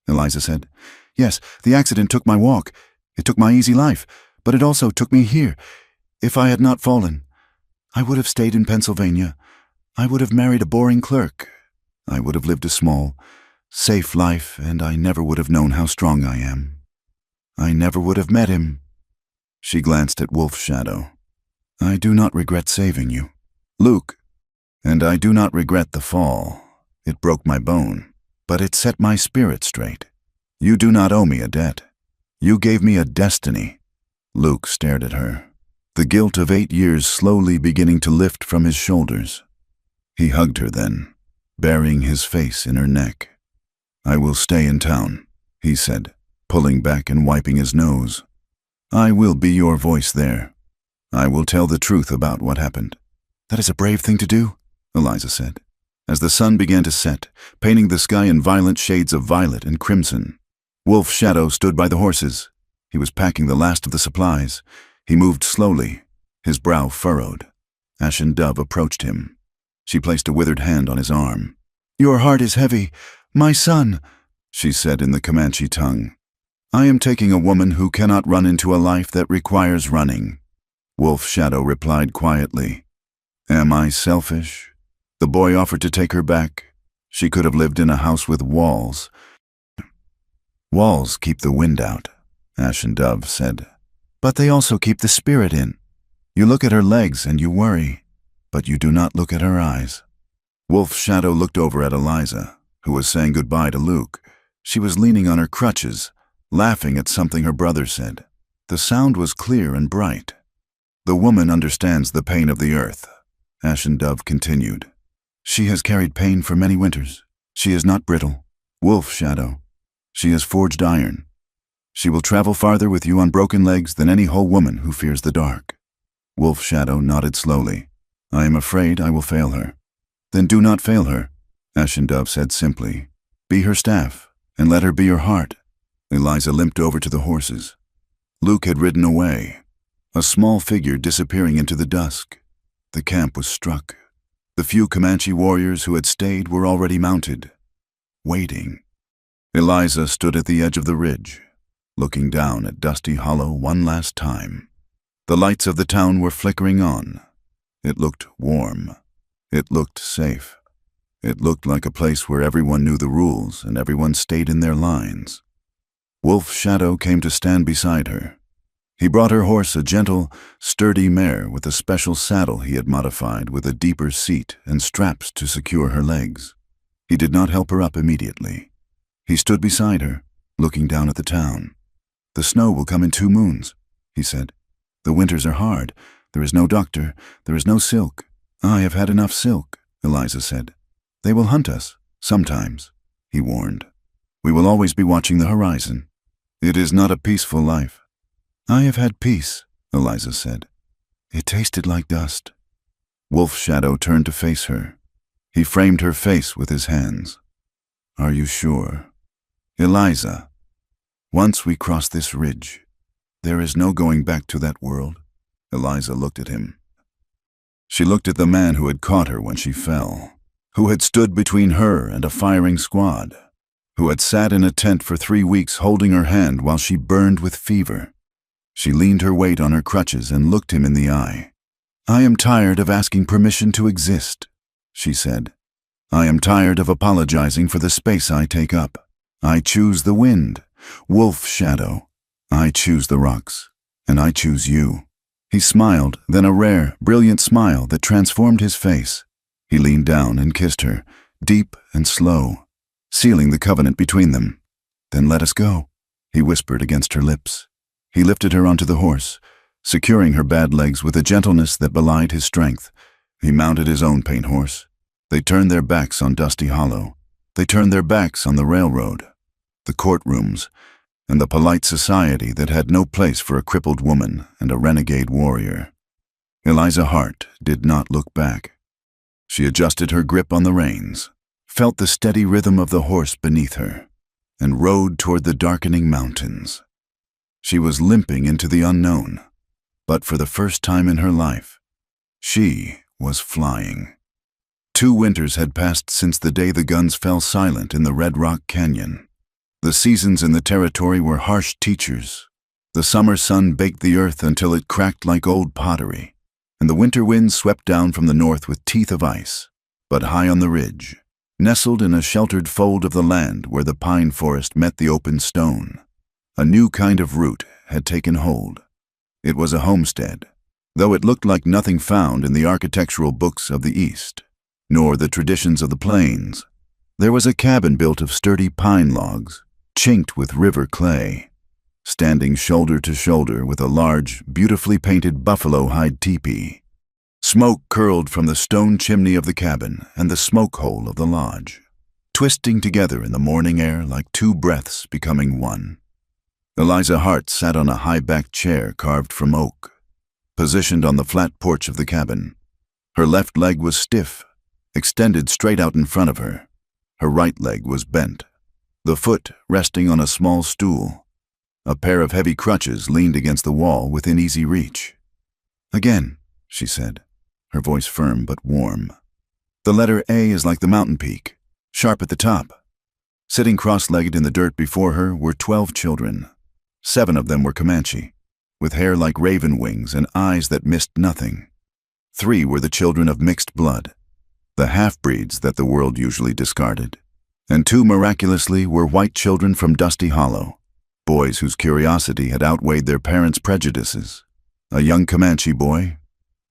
Eliza said. "Yes, the accident took my walk. It took my easy life, but it also took me here. If I had not fallen, I would have stayed in Pennsylvania. I would have married a boring clerk. I would have lived a small, safe life, and I never would have known how strong I am. I never would have met him." She glanced at Wolf Shadow. "I do not regret saving you, Luke, and I do not regret the fall. It broke my bone, but it set my spirit straight. You do not owe me a debt. You gave me a destiny." Luke stared at her, the guilt of 8 years slowly beginning to lift from his shoulders. He hugged her then, burying his face in her neck. "I will stay in town," he said, pulling back and wiping his nose. "I will be your voice there. I will tell the truth about what happened." "That is a brave thing to do," Eliza said, as the sun began to set, painting the sky in violent shades of violet and crimson. Wolf Shadow stood by the horses. He was packing the last of the supplies. He moved slowly, his brow furrowed. Ashen Dove approached him. She placed a withered hand on his arm. "Your heart is heavy, my son," she said in the Comanche tongue. "I am taking a woman who cannot run into a life that requires running." Wolf Shadow replied quietly. "Am I selfish?" The boy offered to take her back. She could have lived in a house with walls. "Walls keep the wind out," Ashen Dove said. "But they also keep the spirit in. You look at her legs and you worry, but you do not look at her eyes." Wolf Shadow looked over at Eliza, who was saying goodbye to Luke. She was leaning on her crutches, laughing at something her brother said. The sound was clear and bright. "The woman understands the pain of the earth," Ashen Dove continued. "She has carried pain for many winters. She is not brittle. Wolf Shadow. She is forged iron. She will travel farther with you on broken legs than any whole woman who fears the dark." Wolf Shadow nodded slowly. "I am afraid I will fail her." "Then do not fail her," Ashen Dove said simply. "Be her staff, and let her be your heart." Eliza limped over to the horses. Luke had ridden away, a small figure disappearing into the dusk. The camp was struck. The few Comanche warriors who had stayed were already mounted, waiting. Eliza stood at the edge of the ridge, looking down at Dusty Hollow one last time. The lights of the town were flickering on. It looked warm. It looked safe. It looked like a place where everyone knew the rules and everyone stayed in their lines. Wolf Shadow came to stand beside her. He brought her horse a gentle, sturdy mare with a special saddle he had modified with a deeper seat and straps to secure her legs. He did not help her up immediately. He stood beside her, looking down at the town. "The snow will come in 2 moons, he said. "The winters are hard. There is no doctor. There is no silk." "I have had enough silk," Eliza said. "They will hunt us, sometimes," he warned. "We will always be watching the horizon. It is not a peaceful life." "I have had peace," Eliza said. "It tasted like dust." Wolf Shadow turned to face her. He framed her face with his hands. "Are you sure?" "Eliza, once we cross this ridge, there is no going back to that world." Eliza looked at him. She looked at the man who had caught her when she fell, who had stood between her and a firing squad, who had sat in a tent for 3 weeks holding her hand while she burned with fever. She leaned her weight on her crutches and looked him in the eye. "I am tired of asking permission to exist," she said. "I am tired of apologizing for the space I take up. I choose the wind, Wolf Shadow. I choose the rocks, and I choose you." He smiled, then a rare, brilliant smile that transformed his face. He leaned down and kissed her, deep and slow, sealing the covenant between them. "Then let us go," he whispered against her lips. He lifted her onto the horse, securing her bad legs with a gentleness that belied his strength. He mounted his own paint horse. They turned their backs on Dusty Hollow. They turned their backs on the railroad, the courtrooms, and the polite society that had no place for a crippled woman and a renegade warrior. Eliza Hart did not look back. She adjusted her grip on the reins, felt the steady rhythm of the horse beneath her, and rode toward the darkening mountains. She was limping into the unknown, but for the first time in her life, she was flying. 2 winters had passed since the day the guns fell silent in the Red Rock Canyon. The seasons in the territory were harsh teachers. The summer sun baked the earth until it cracked like old pottery, and the winter winds swept down from the north with teeth of ice. But high on the ridge, nestled in a sheltered fold of the land where the pine forest met the open stone. A new kind of root had taken hold. It was a homestead, though it looked like nothing found in the architectural books of the East, nor the traditions of the plains. There was a cabin built of sturdy pine logs, chinked with river clay, standing shoulder to shoulder with a large, beautifully painted buffalo hide teepee. Smoke curled from the stone chimney of the cabin and the smoke hole of the lodge, twisting together in the morning air like two breaths becoming one. Eliza Hart sat on a high-backed chair carved from oak, positioned on the flat porch of the cabin. Her left leg was stiff, extended straight out in front of her. Her right leg was bent, the foot resting on a small stool. A pair of heavy crutches leaned against the wall within easy reach. "Again," she said, her voice firm but warm. "The letter A is like the mountain peak, sharp at the top." Sitting cross-legged in the dirt before her were 12 children. 7 of them were Comanche, with hair like raven wings and eyes that missed nothing. 3 were the children of mixed blood, the half-breeds that the world usually discarded. And 2 miraculously were white children from Dusty Hollow, boys whose curiosity had outweighed their parents' prejudices. A young Comanche boy,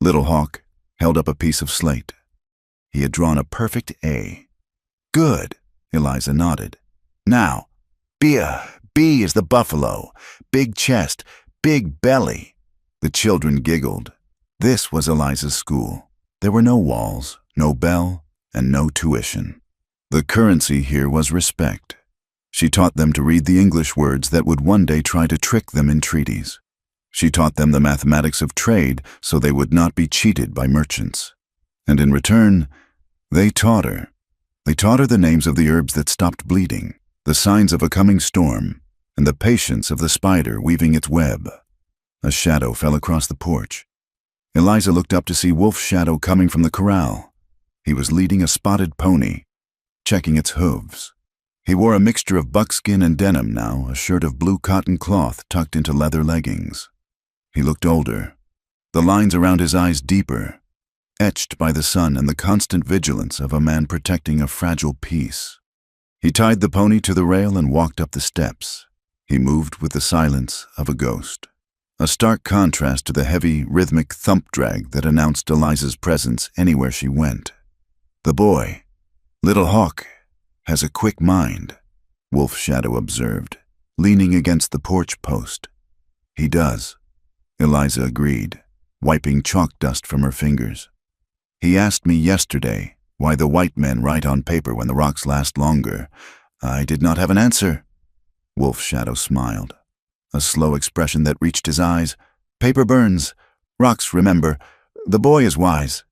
Little Hawk, held up a piece of slate. He had drawn a perfect A. "Good," Eliza nodded. "Now, B is the buffalo, big chest, big belly." The children giggled. This was Eliza's school. There were no walls, no bell, and no tuition. The currency here was respect. She taught them to read the English words that would one day try to trick them in treaties. She taught them the mathematics of trade so they would not be cheated by merchants. And in return, they taught her. They taught her the names of the herbs that stopped bleeding, the signs of a coming storm, and the patience of the spider weaving its web. A shadow fell across the porch. Eliza looked up to see Wolf's shadow coming from the corral. He was leading a spotted pony, checking its hooves. He wore a mixture of buckskin and denim now, a shirt of blue cotton cloth tucked into leather leggings. He looked older, the lines around his eyes deeper, etched by the sun and the constant vigilance of a man protecting a fragile peace. He tied the pony to the rail and walked up the steps. He moved with the silence of a ghost, a stark contrast to the heavy, rhythmic thump drag that announced Eliza's presence anywhere she went. "The boy, Little Hawk, has a quick mind," Wolf's shadow observed, leaning against the porch post. "He does," Eliza agreed, wiping chalk dust from her fingers. "He asked me yesterday why the white men write on paper when the rocks last longer. I did not have an answer." Wolf's shadow smiled, a slow expression that reached his eyes. "Paper burns. Rocks remember. The boy is wise."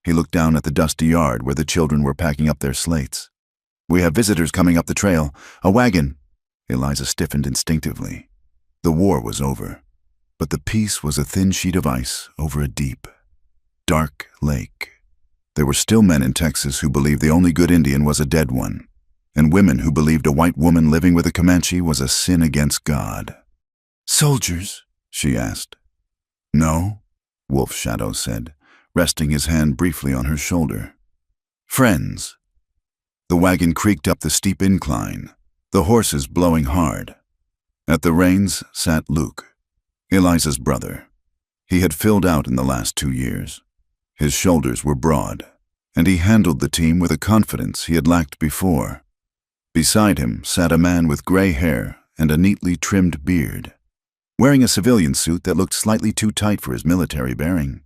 He looked down at the dusty yard where the children were packing up their slates. "We have visitors coming up the trail. A wagon." Eliza stiffened instinctively. The war was over, but the peace was a thin sheet of ice over a deep, dark lake. There were still men in Texas who believed the only good Indian was a dead one, and women who believed a white woman living with a Comanche was a sin against God. "Soldiers?" she asked. "No," Wolf's shadow said, resting his hand briefly on her shoulder. "Friends." The wagon creaked up the steep incline, the horses blowing hard. At the reins sat Luke, Eliza's brother. He had filled out in the last 2 years. His shoulders were broad, and he handled the team with a confidence he had lacked before. Beside him sat a man with gray hair and a neatly trimmed beard, wearing a civilian suit that looked slightly too tight for his military bearing.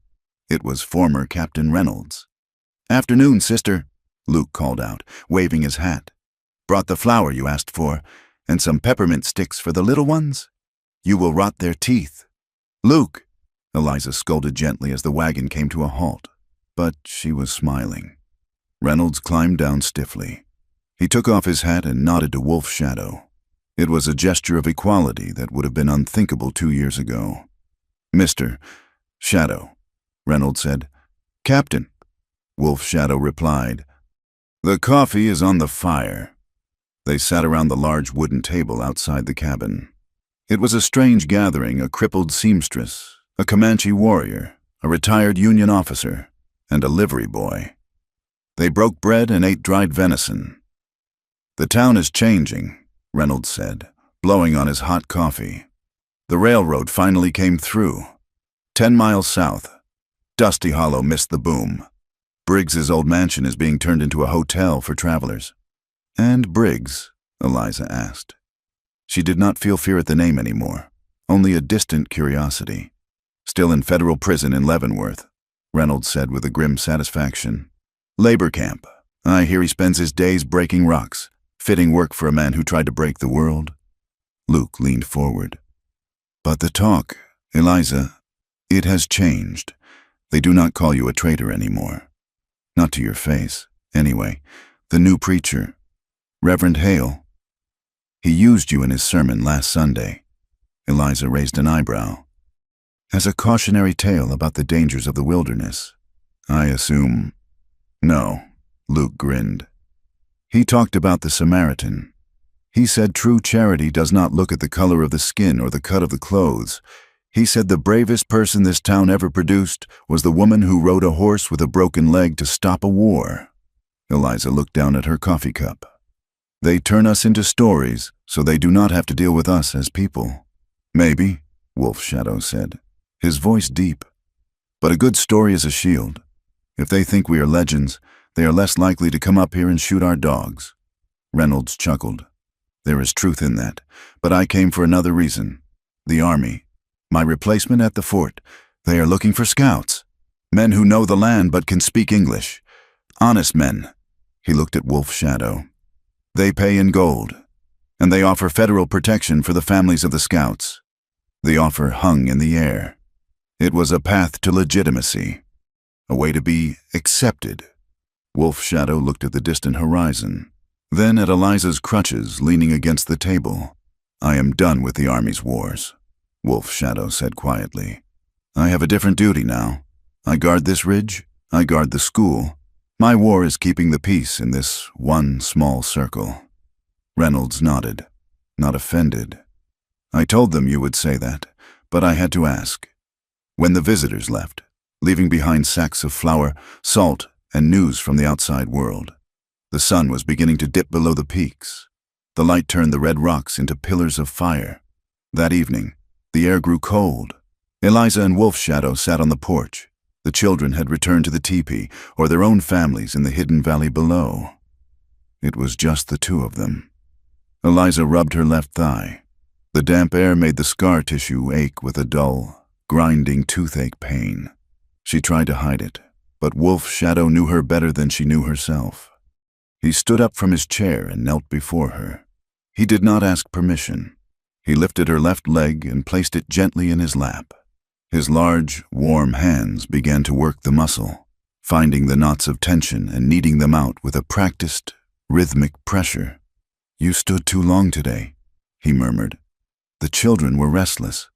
It was former Captain Reynolds. "Afternoon, sister," Luke called out, waving his hat. "Brought the flour you asked for, and some peppermint sticks for the little ones? You will rot their teeth." "Luke," Eliza scolded gently as the wagon came to a halt, but she was smiling. Reynolds climbed down stiffly. He took off his hat and nodded to Wolf's shadow. It was a gesture of equality that would have been unthinkable 2 years ago. "Mr. Shadow," Reynolds said. "Captain," Wolf's shadow replied. "The coffee is on the fire." They sat around the large wooden table outside the cabin. It was a strange gathering, a crippled seamstress, a Comanche warrior, a retired Union officer, and a livery boy. They broke bread and ate dried venison. "The town is changing," Reynolds said, blowing on his hot coffee. "The railroad finally came through. 10 miles south. Dusty Hollow missed the boom. Briggs's old mansion is being turned into a hotel for travelers." "And Briggs?" Eliza asked. She did not feel fear at the name anymore, only a distant curiosity. "Still in federal prison in Leavenworth," Reynolds said with a grim satisfaction. "Labor camp. I hear he spends his days breaking rocks, fitting work for a man who tried to break the world." Luke leaned forward. "But the talk, Eliza, it has changed. They do not call you a traitor anymore. Not to your face, anyway. The new preacher, Reverend Hale. He used you in his sermon last Sunday." Eliza raised an eyebrow. "As a cautionary tale about the dangers of the wilderness, I assume." "No," Luke grinned. "He talked about the Samaritan. He said true charity does not look at the color of the skin or the cut of the clothes. He said the bravest person this town ever produced was the woman who rode a horse with a broken leg to stop a war." Eliza looked down at her coffee cup. "They turn us into stories so they do not have to deal with us as people." "Maybe," Wolf Shadow said, his voice deep. "But a good story is a shield. If they think we are legends, they are less likely to come up here and shoot our dogs." Reynolds chuckled. "There is truth in that, but I came for another reason. The army. My replacement at the fort. They are looking for scouts. Men who know the land but can speak English. Honest men." He looked at Wolf Shadow. "They pay in gold, and they offer federal protection for the families of the scouts." The offer hung in the air. It was a path to legitimacy, a way to be accepted. Wolf Shadow looked at the distant horizon, then at Eliza's crutches leaning against the table. "I am done with the Army's wars," Wolf Shadow said quietly. "I have a different duty now. I guard this ridge, I guard the school. My war is keeping the peace in this one small circle." Reynolds nodded, not offended. "I told them you would say that, but I had to ask." When the visitors left, leaving behind sacks of flour, salt, and news from the outside world, the sun was beginning to dip below the peaks. The light turned the red rocks into pillars of fire. That evening, the air grew cold. Eliza and Wolf Shadow sat on the porch. The children had returned to the teepee or their own families in the hidden valley below. It was just the two of them. Eliza rubbed her left thigh. The damp air made the scar tissue ache with a dull, grinding toothache pain. She tried to hide it, but Wolf Shadow knew her better than she knew herself. He stood up from his chair and knelt before her. He did not ask permission. He lifted her left leg and placed it gently in his lap. His large, warm hands began to work the muscle, finding the knots of tension and kneading them out with a practiced, rhythmic pressure. "You stood too long today," he murmured. The children were restless.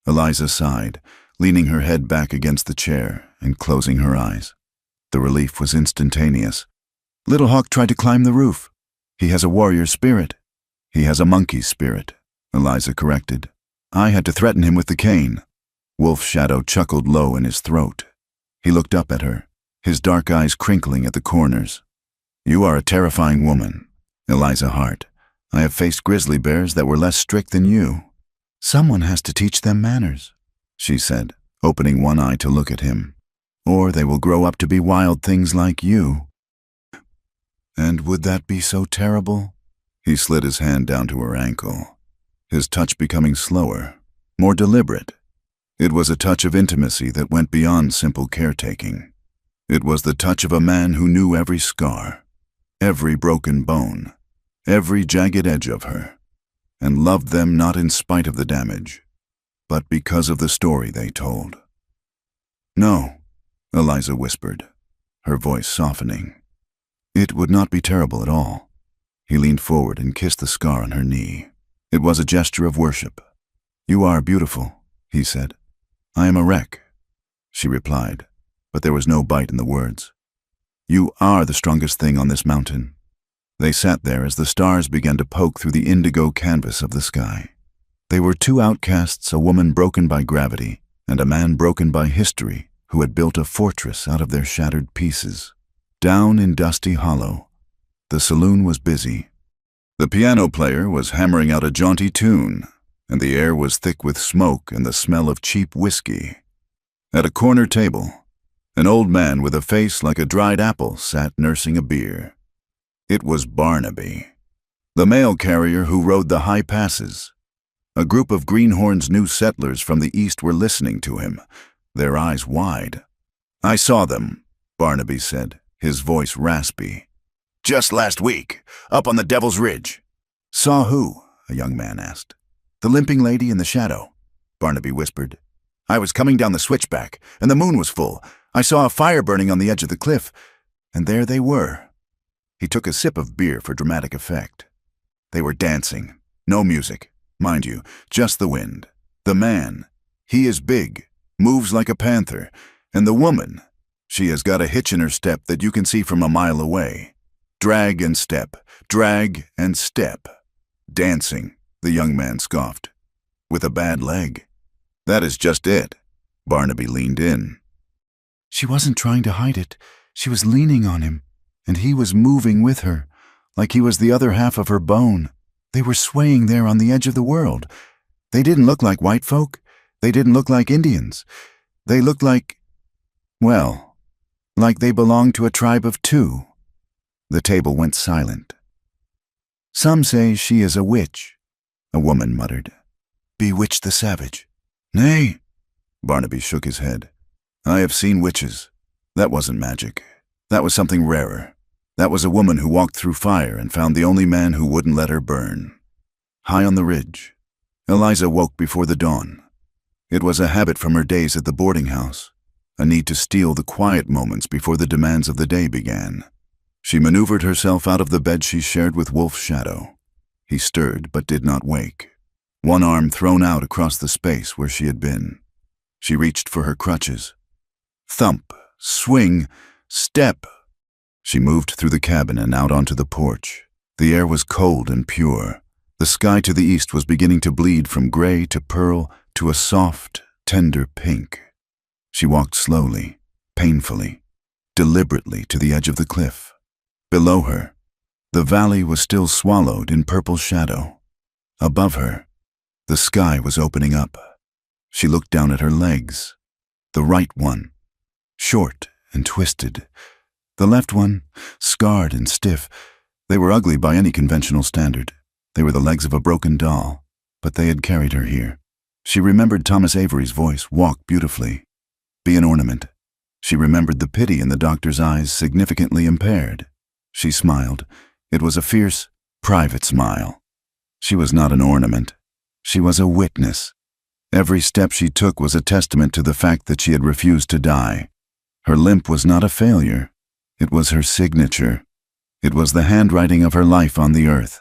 Eliza sighed, leaning her head back against the chair and closing her eyes. The relief was instantaneous. "Little Hawk tried to climb the roof. He has a warrior spirit." "He has a monkey spirit," Eliza corrected. "I had to threaten him with the cane." Wolf Shadow chuckled low in his throat. He looked up at her, his dark eyes crinkling at the corners. "You are a terrifying woman, Eliza Hart. I have faced grizzly bears that were less strict than you." "Someone has to teach them manners," she said, opening one eye to look at him. "Or they will grow up to be wild things like you." "And would that be so terrible?" He slid his hand down to her ankle, his touch becoming slower, more deliberate. It was a touch of intimacy that went beyond simple caretaking. It was the touch of a man who knew every scar, every broken bone, every jagged edge of her, and loved them not in spite of the damage, but because of the story they told. "No," Eliza whispered, her voice softening. "It would not be terrible at all." He leaned forward and kissed the scar on her knee. It was a gesture of worship. "You are beautiful," he said. "I am a wreck," she replied, but there was no bite in the words. "You are the strongest thing on this mountain." They sat there as the stars began to poke through the indigo canvas of the sky. They were two outcasts, a woman broken by gravity, and a man broken by history, who had built a fortress out of their shattered pieces. Down in Dusty Hollow, the saloon was busy. The piano player was hammering out a jaunty tune, and the air was thick with smoke and the smell of cheap whiskey. At a corner table, an old man with a face like a dried apple sat nursing a beer. It was Barnaby, the mail carrier who rode the high passes. A group of Greenhorn's new settlers from the east were listening to him, their eyes wide. "I saw them," Barnaby said, his voice raspy. "Just last week, up on the Devil's Ridge." "Saw who?" a young man asked. "The limping lady in the shadow," Barnaby whispered. "I was coming down the switchback, and the moon was full. I saw a fire burning on the edge of the cliff, and there they were." He took a sip of beer for dramatic effect. "They were dancing. No music. Mind you, just the wind. The man, he is big, moves like a panther, and the woman, she has got a hitch in her step that you can see from a mile away. Drag and step, drag and step. Dancing," the young man scoffed. "With a bad leg." "That is just it." Barnaby leaned in. "She wasn't trying to hide it. She was leaning on him, and he was moving with her, like he was the other half of her bone. They were swaying there on the edge of the world. They didn't look like white folk. They didn't look like Indians. They looked like, well, like they belonged to a tribe of two." The table went silent. "Some say she is a witch," a woman muttered. "Bewitch the savage." "Nay," Barnaby shook his head. "I have seen witches. That wasn't magic. That was something rarer. That was a woman who walked through fire and found the only man who wouldn't let her burn. High on the ridge, Eliza woke before the dawn. It was a habit from her days at the boarding house, a need to steal the quiet moments before the demands of the day began. She maneuvered herself out of the bed she shared with Wolf Shadow. He stirred but did not wake, one arm thrown out across the space where she had been. She reached for her crutches. Thump, swing, step. She moved through the cabin and out onto the porch. The air was cold and pure. The sky to the east was beginning to bleed from gray to pearl to a soft, tender pink. She walked slowly, painfully, deliberately to the edge of the cliff. Below her, the valley was still swallowed in purple shadow. Above her, the sky was opening up. She looked down at her legs. The right one, short and twisted. The left one, scarred and stiff. They were ugly by any conventional standard. They were the legs of a broken doll, but they had carried her here. She remembered Thomas Avery's voice, "Walk beautifully. Be an ornament." She remembered the pity in the doctor's eyes, significantly impaired. She smiled. It was a fierce, private smile. She was not an ornament. She was a witness. Every step she took was a testament to the fact that she had refused to die. Her limp was not a failure. It was her signature. It was the handwriting of her life on the earth.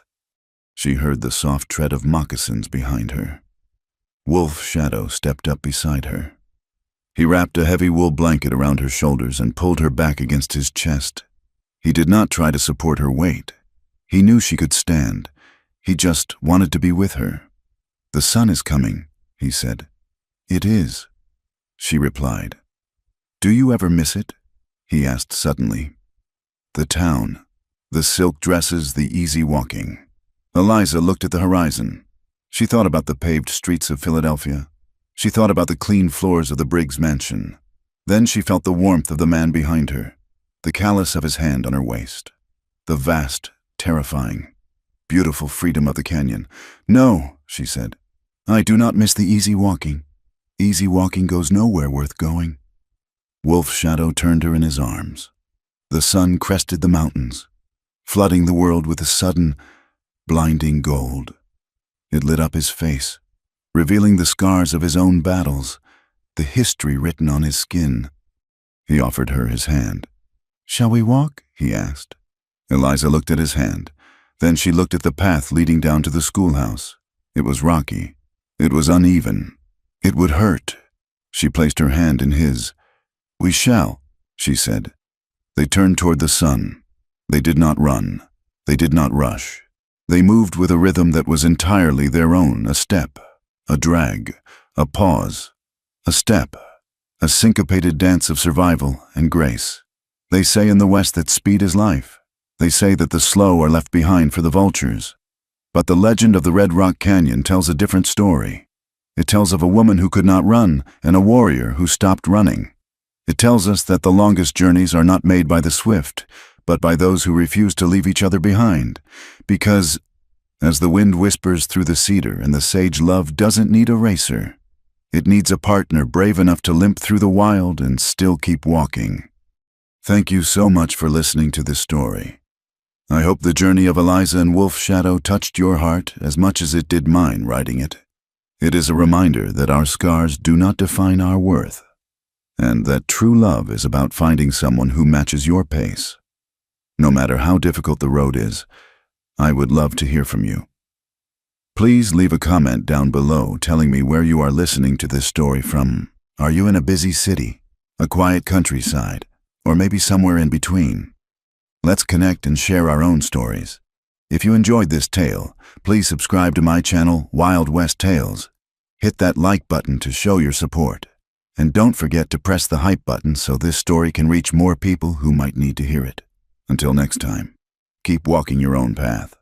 She heard the soft tread of moccasins behind her. Wolf Shadow stepped up beside her. He wrapped a heavy wool blanket around her shoulders and pulled her back against his chest. He did not try to support her weight. He knew she could stand. He just wanted to be with her. "The sun is coming," he said. "It is," she replied. "Do you ever miss it?" he asked suddenly. The town, the silk dresses, the easy walking. Eliza looked at the horizon. She thought about the paved streets of Philadelphia. She thought about the clean floors of the Briggs mansion. Then she felt the warmth of the man behind her, the callus of his hand on her waist. The vast, terrifying, beautiful freedom of the canyon. "No," she said. "I do not miss the easy walking. Easy walking goes nowhere worth going." Wolf Shadow turned her in his arms. The sun crested the mountains, flooding the world with a sudden, blinding gold. It lit up his face, revealing the scars of his own battles, the history written on his skin. He offered her his hand. "Shall we walk?" he asked. Eliza looked at his hand. Then she looked at the path leading down to the schoolhouse. It was rocky. It was uneven. It would hurt. She placed her hand in his. "We shall," she said. They turned toward the sun. They did not run. They did not rush. They moved with a rhythm that was entirely their own, a step, a drag, a pause, a step, a syncopated dance of survival and grace. They say in the West that speed is life. They say that the slow are left behind for the vultures. But the legend of the Red Rock Canyon tells a different story. It tells of a woman who could not run and a warrior who stopped running. It tells us that the longest journeys are not made by the swift, but by those who refuse to leave each other behind. Because, as the wind whispers through the cedar and the sage love doesn't need a racer, it needs a partner brave enough to limp through the wild and still keep walking. Thank you so much for listening to this story. I hope the journey of Eliza and Wolf Shadow touched your heart as much as it did mine writing it. It is a reminder that our scars do not define our worth, and that true love is about finding someone who matches your pace. No matter how difficult the road is, I would love to hear from you. Please leave a comment down below telling me where you are listening to this story from. Are you in a busy city, a quiet countryside, or maybe somewhere in between? Let's connect and share our own stories. If you enjoyed this tale, please subscribe to my channel, Wild West Tales. Hit that like button to show your support. And don't forget to press the hype button so this story can reach more people who might need to hear it. Until next time, keep walking your own path.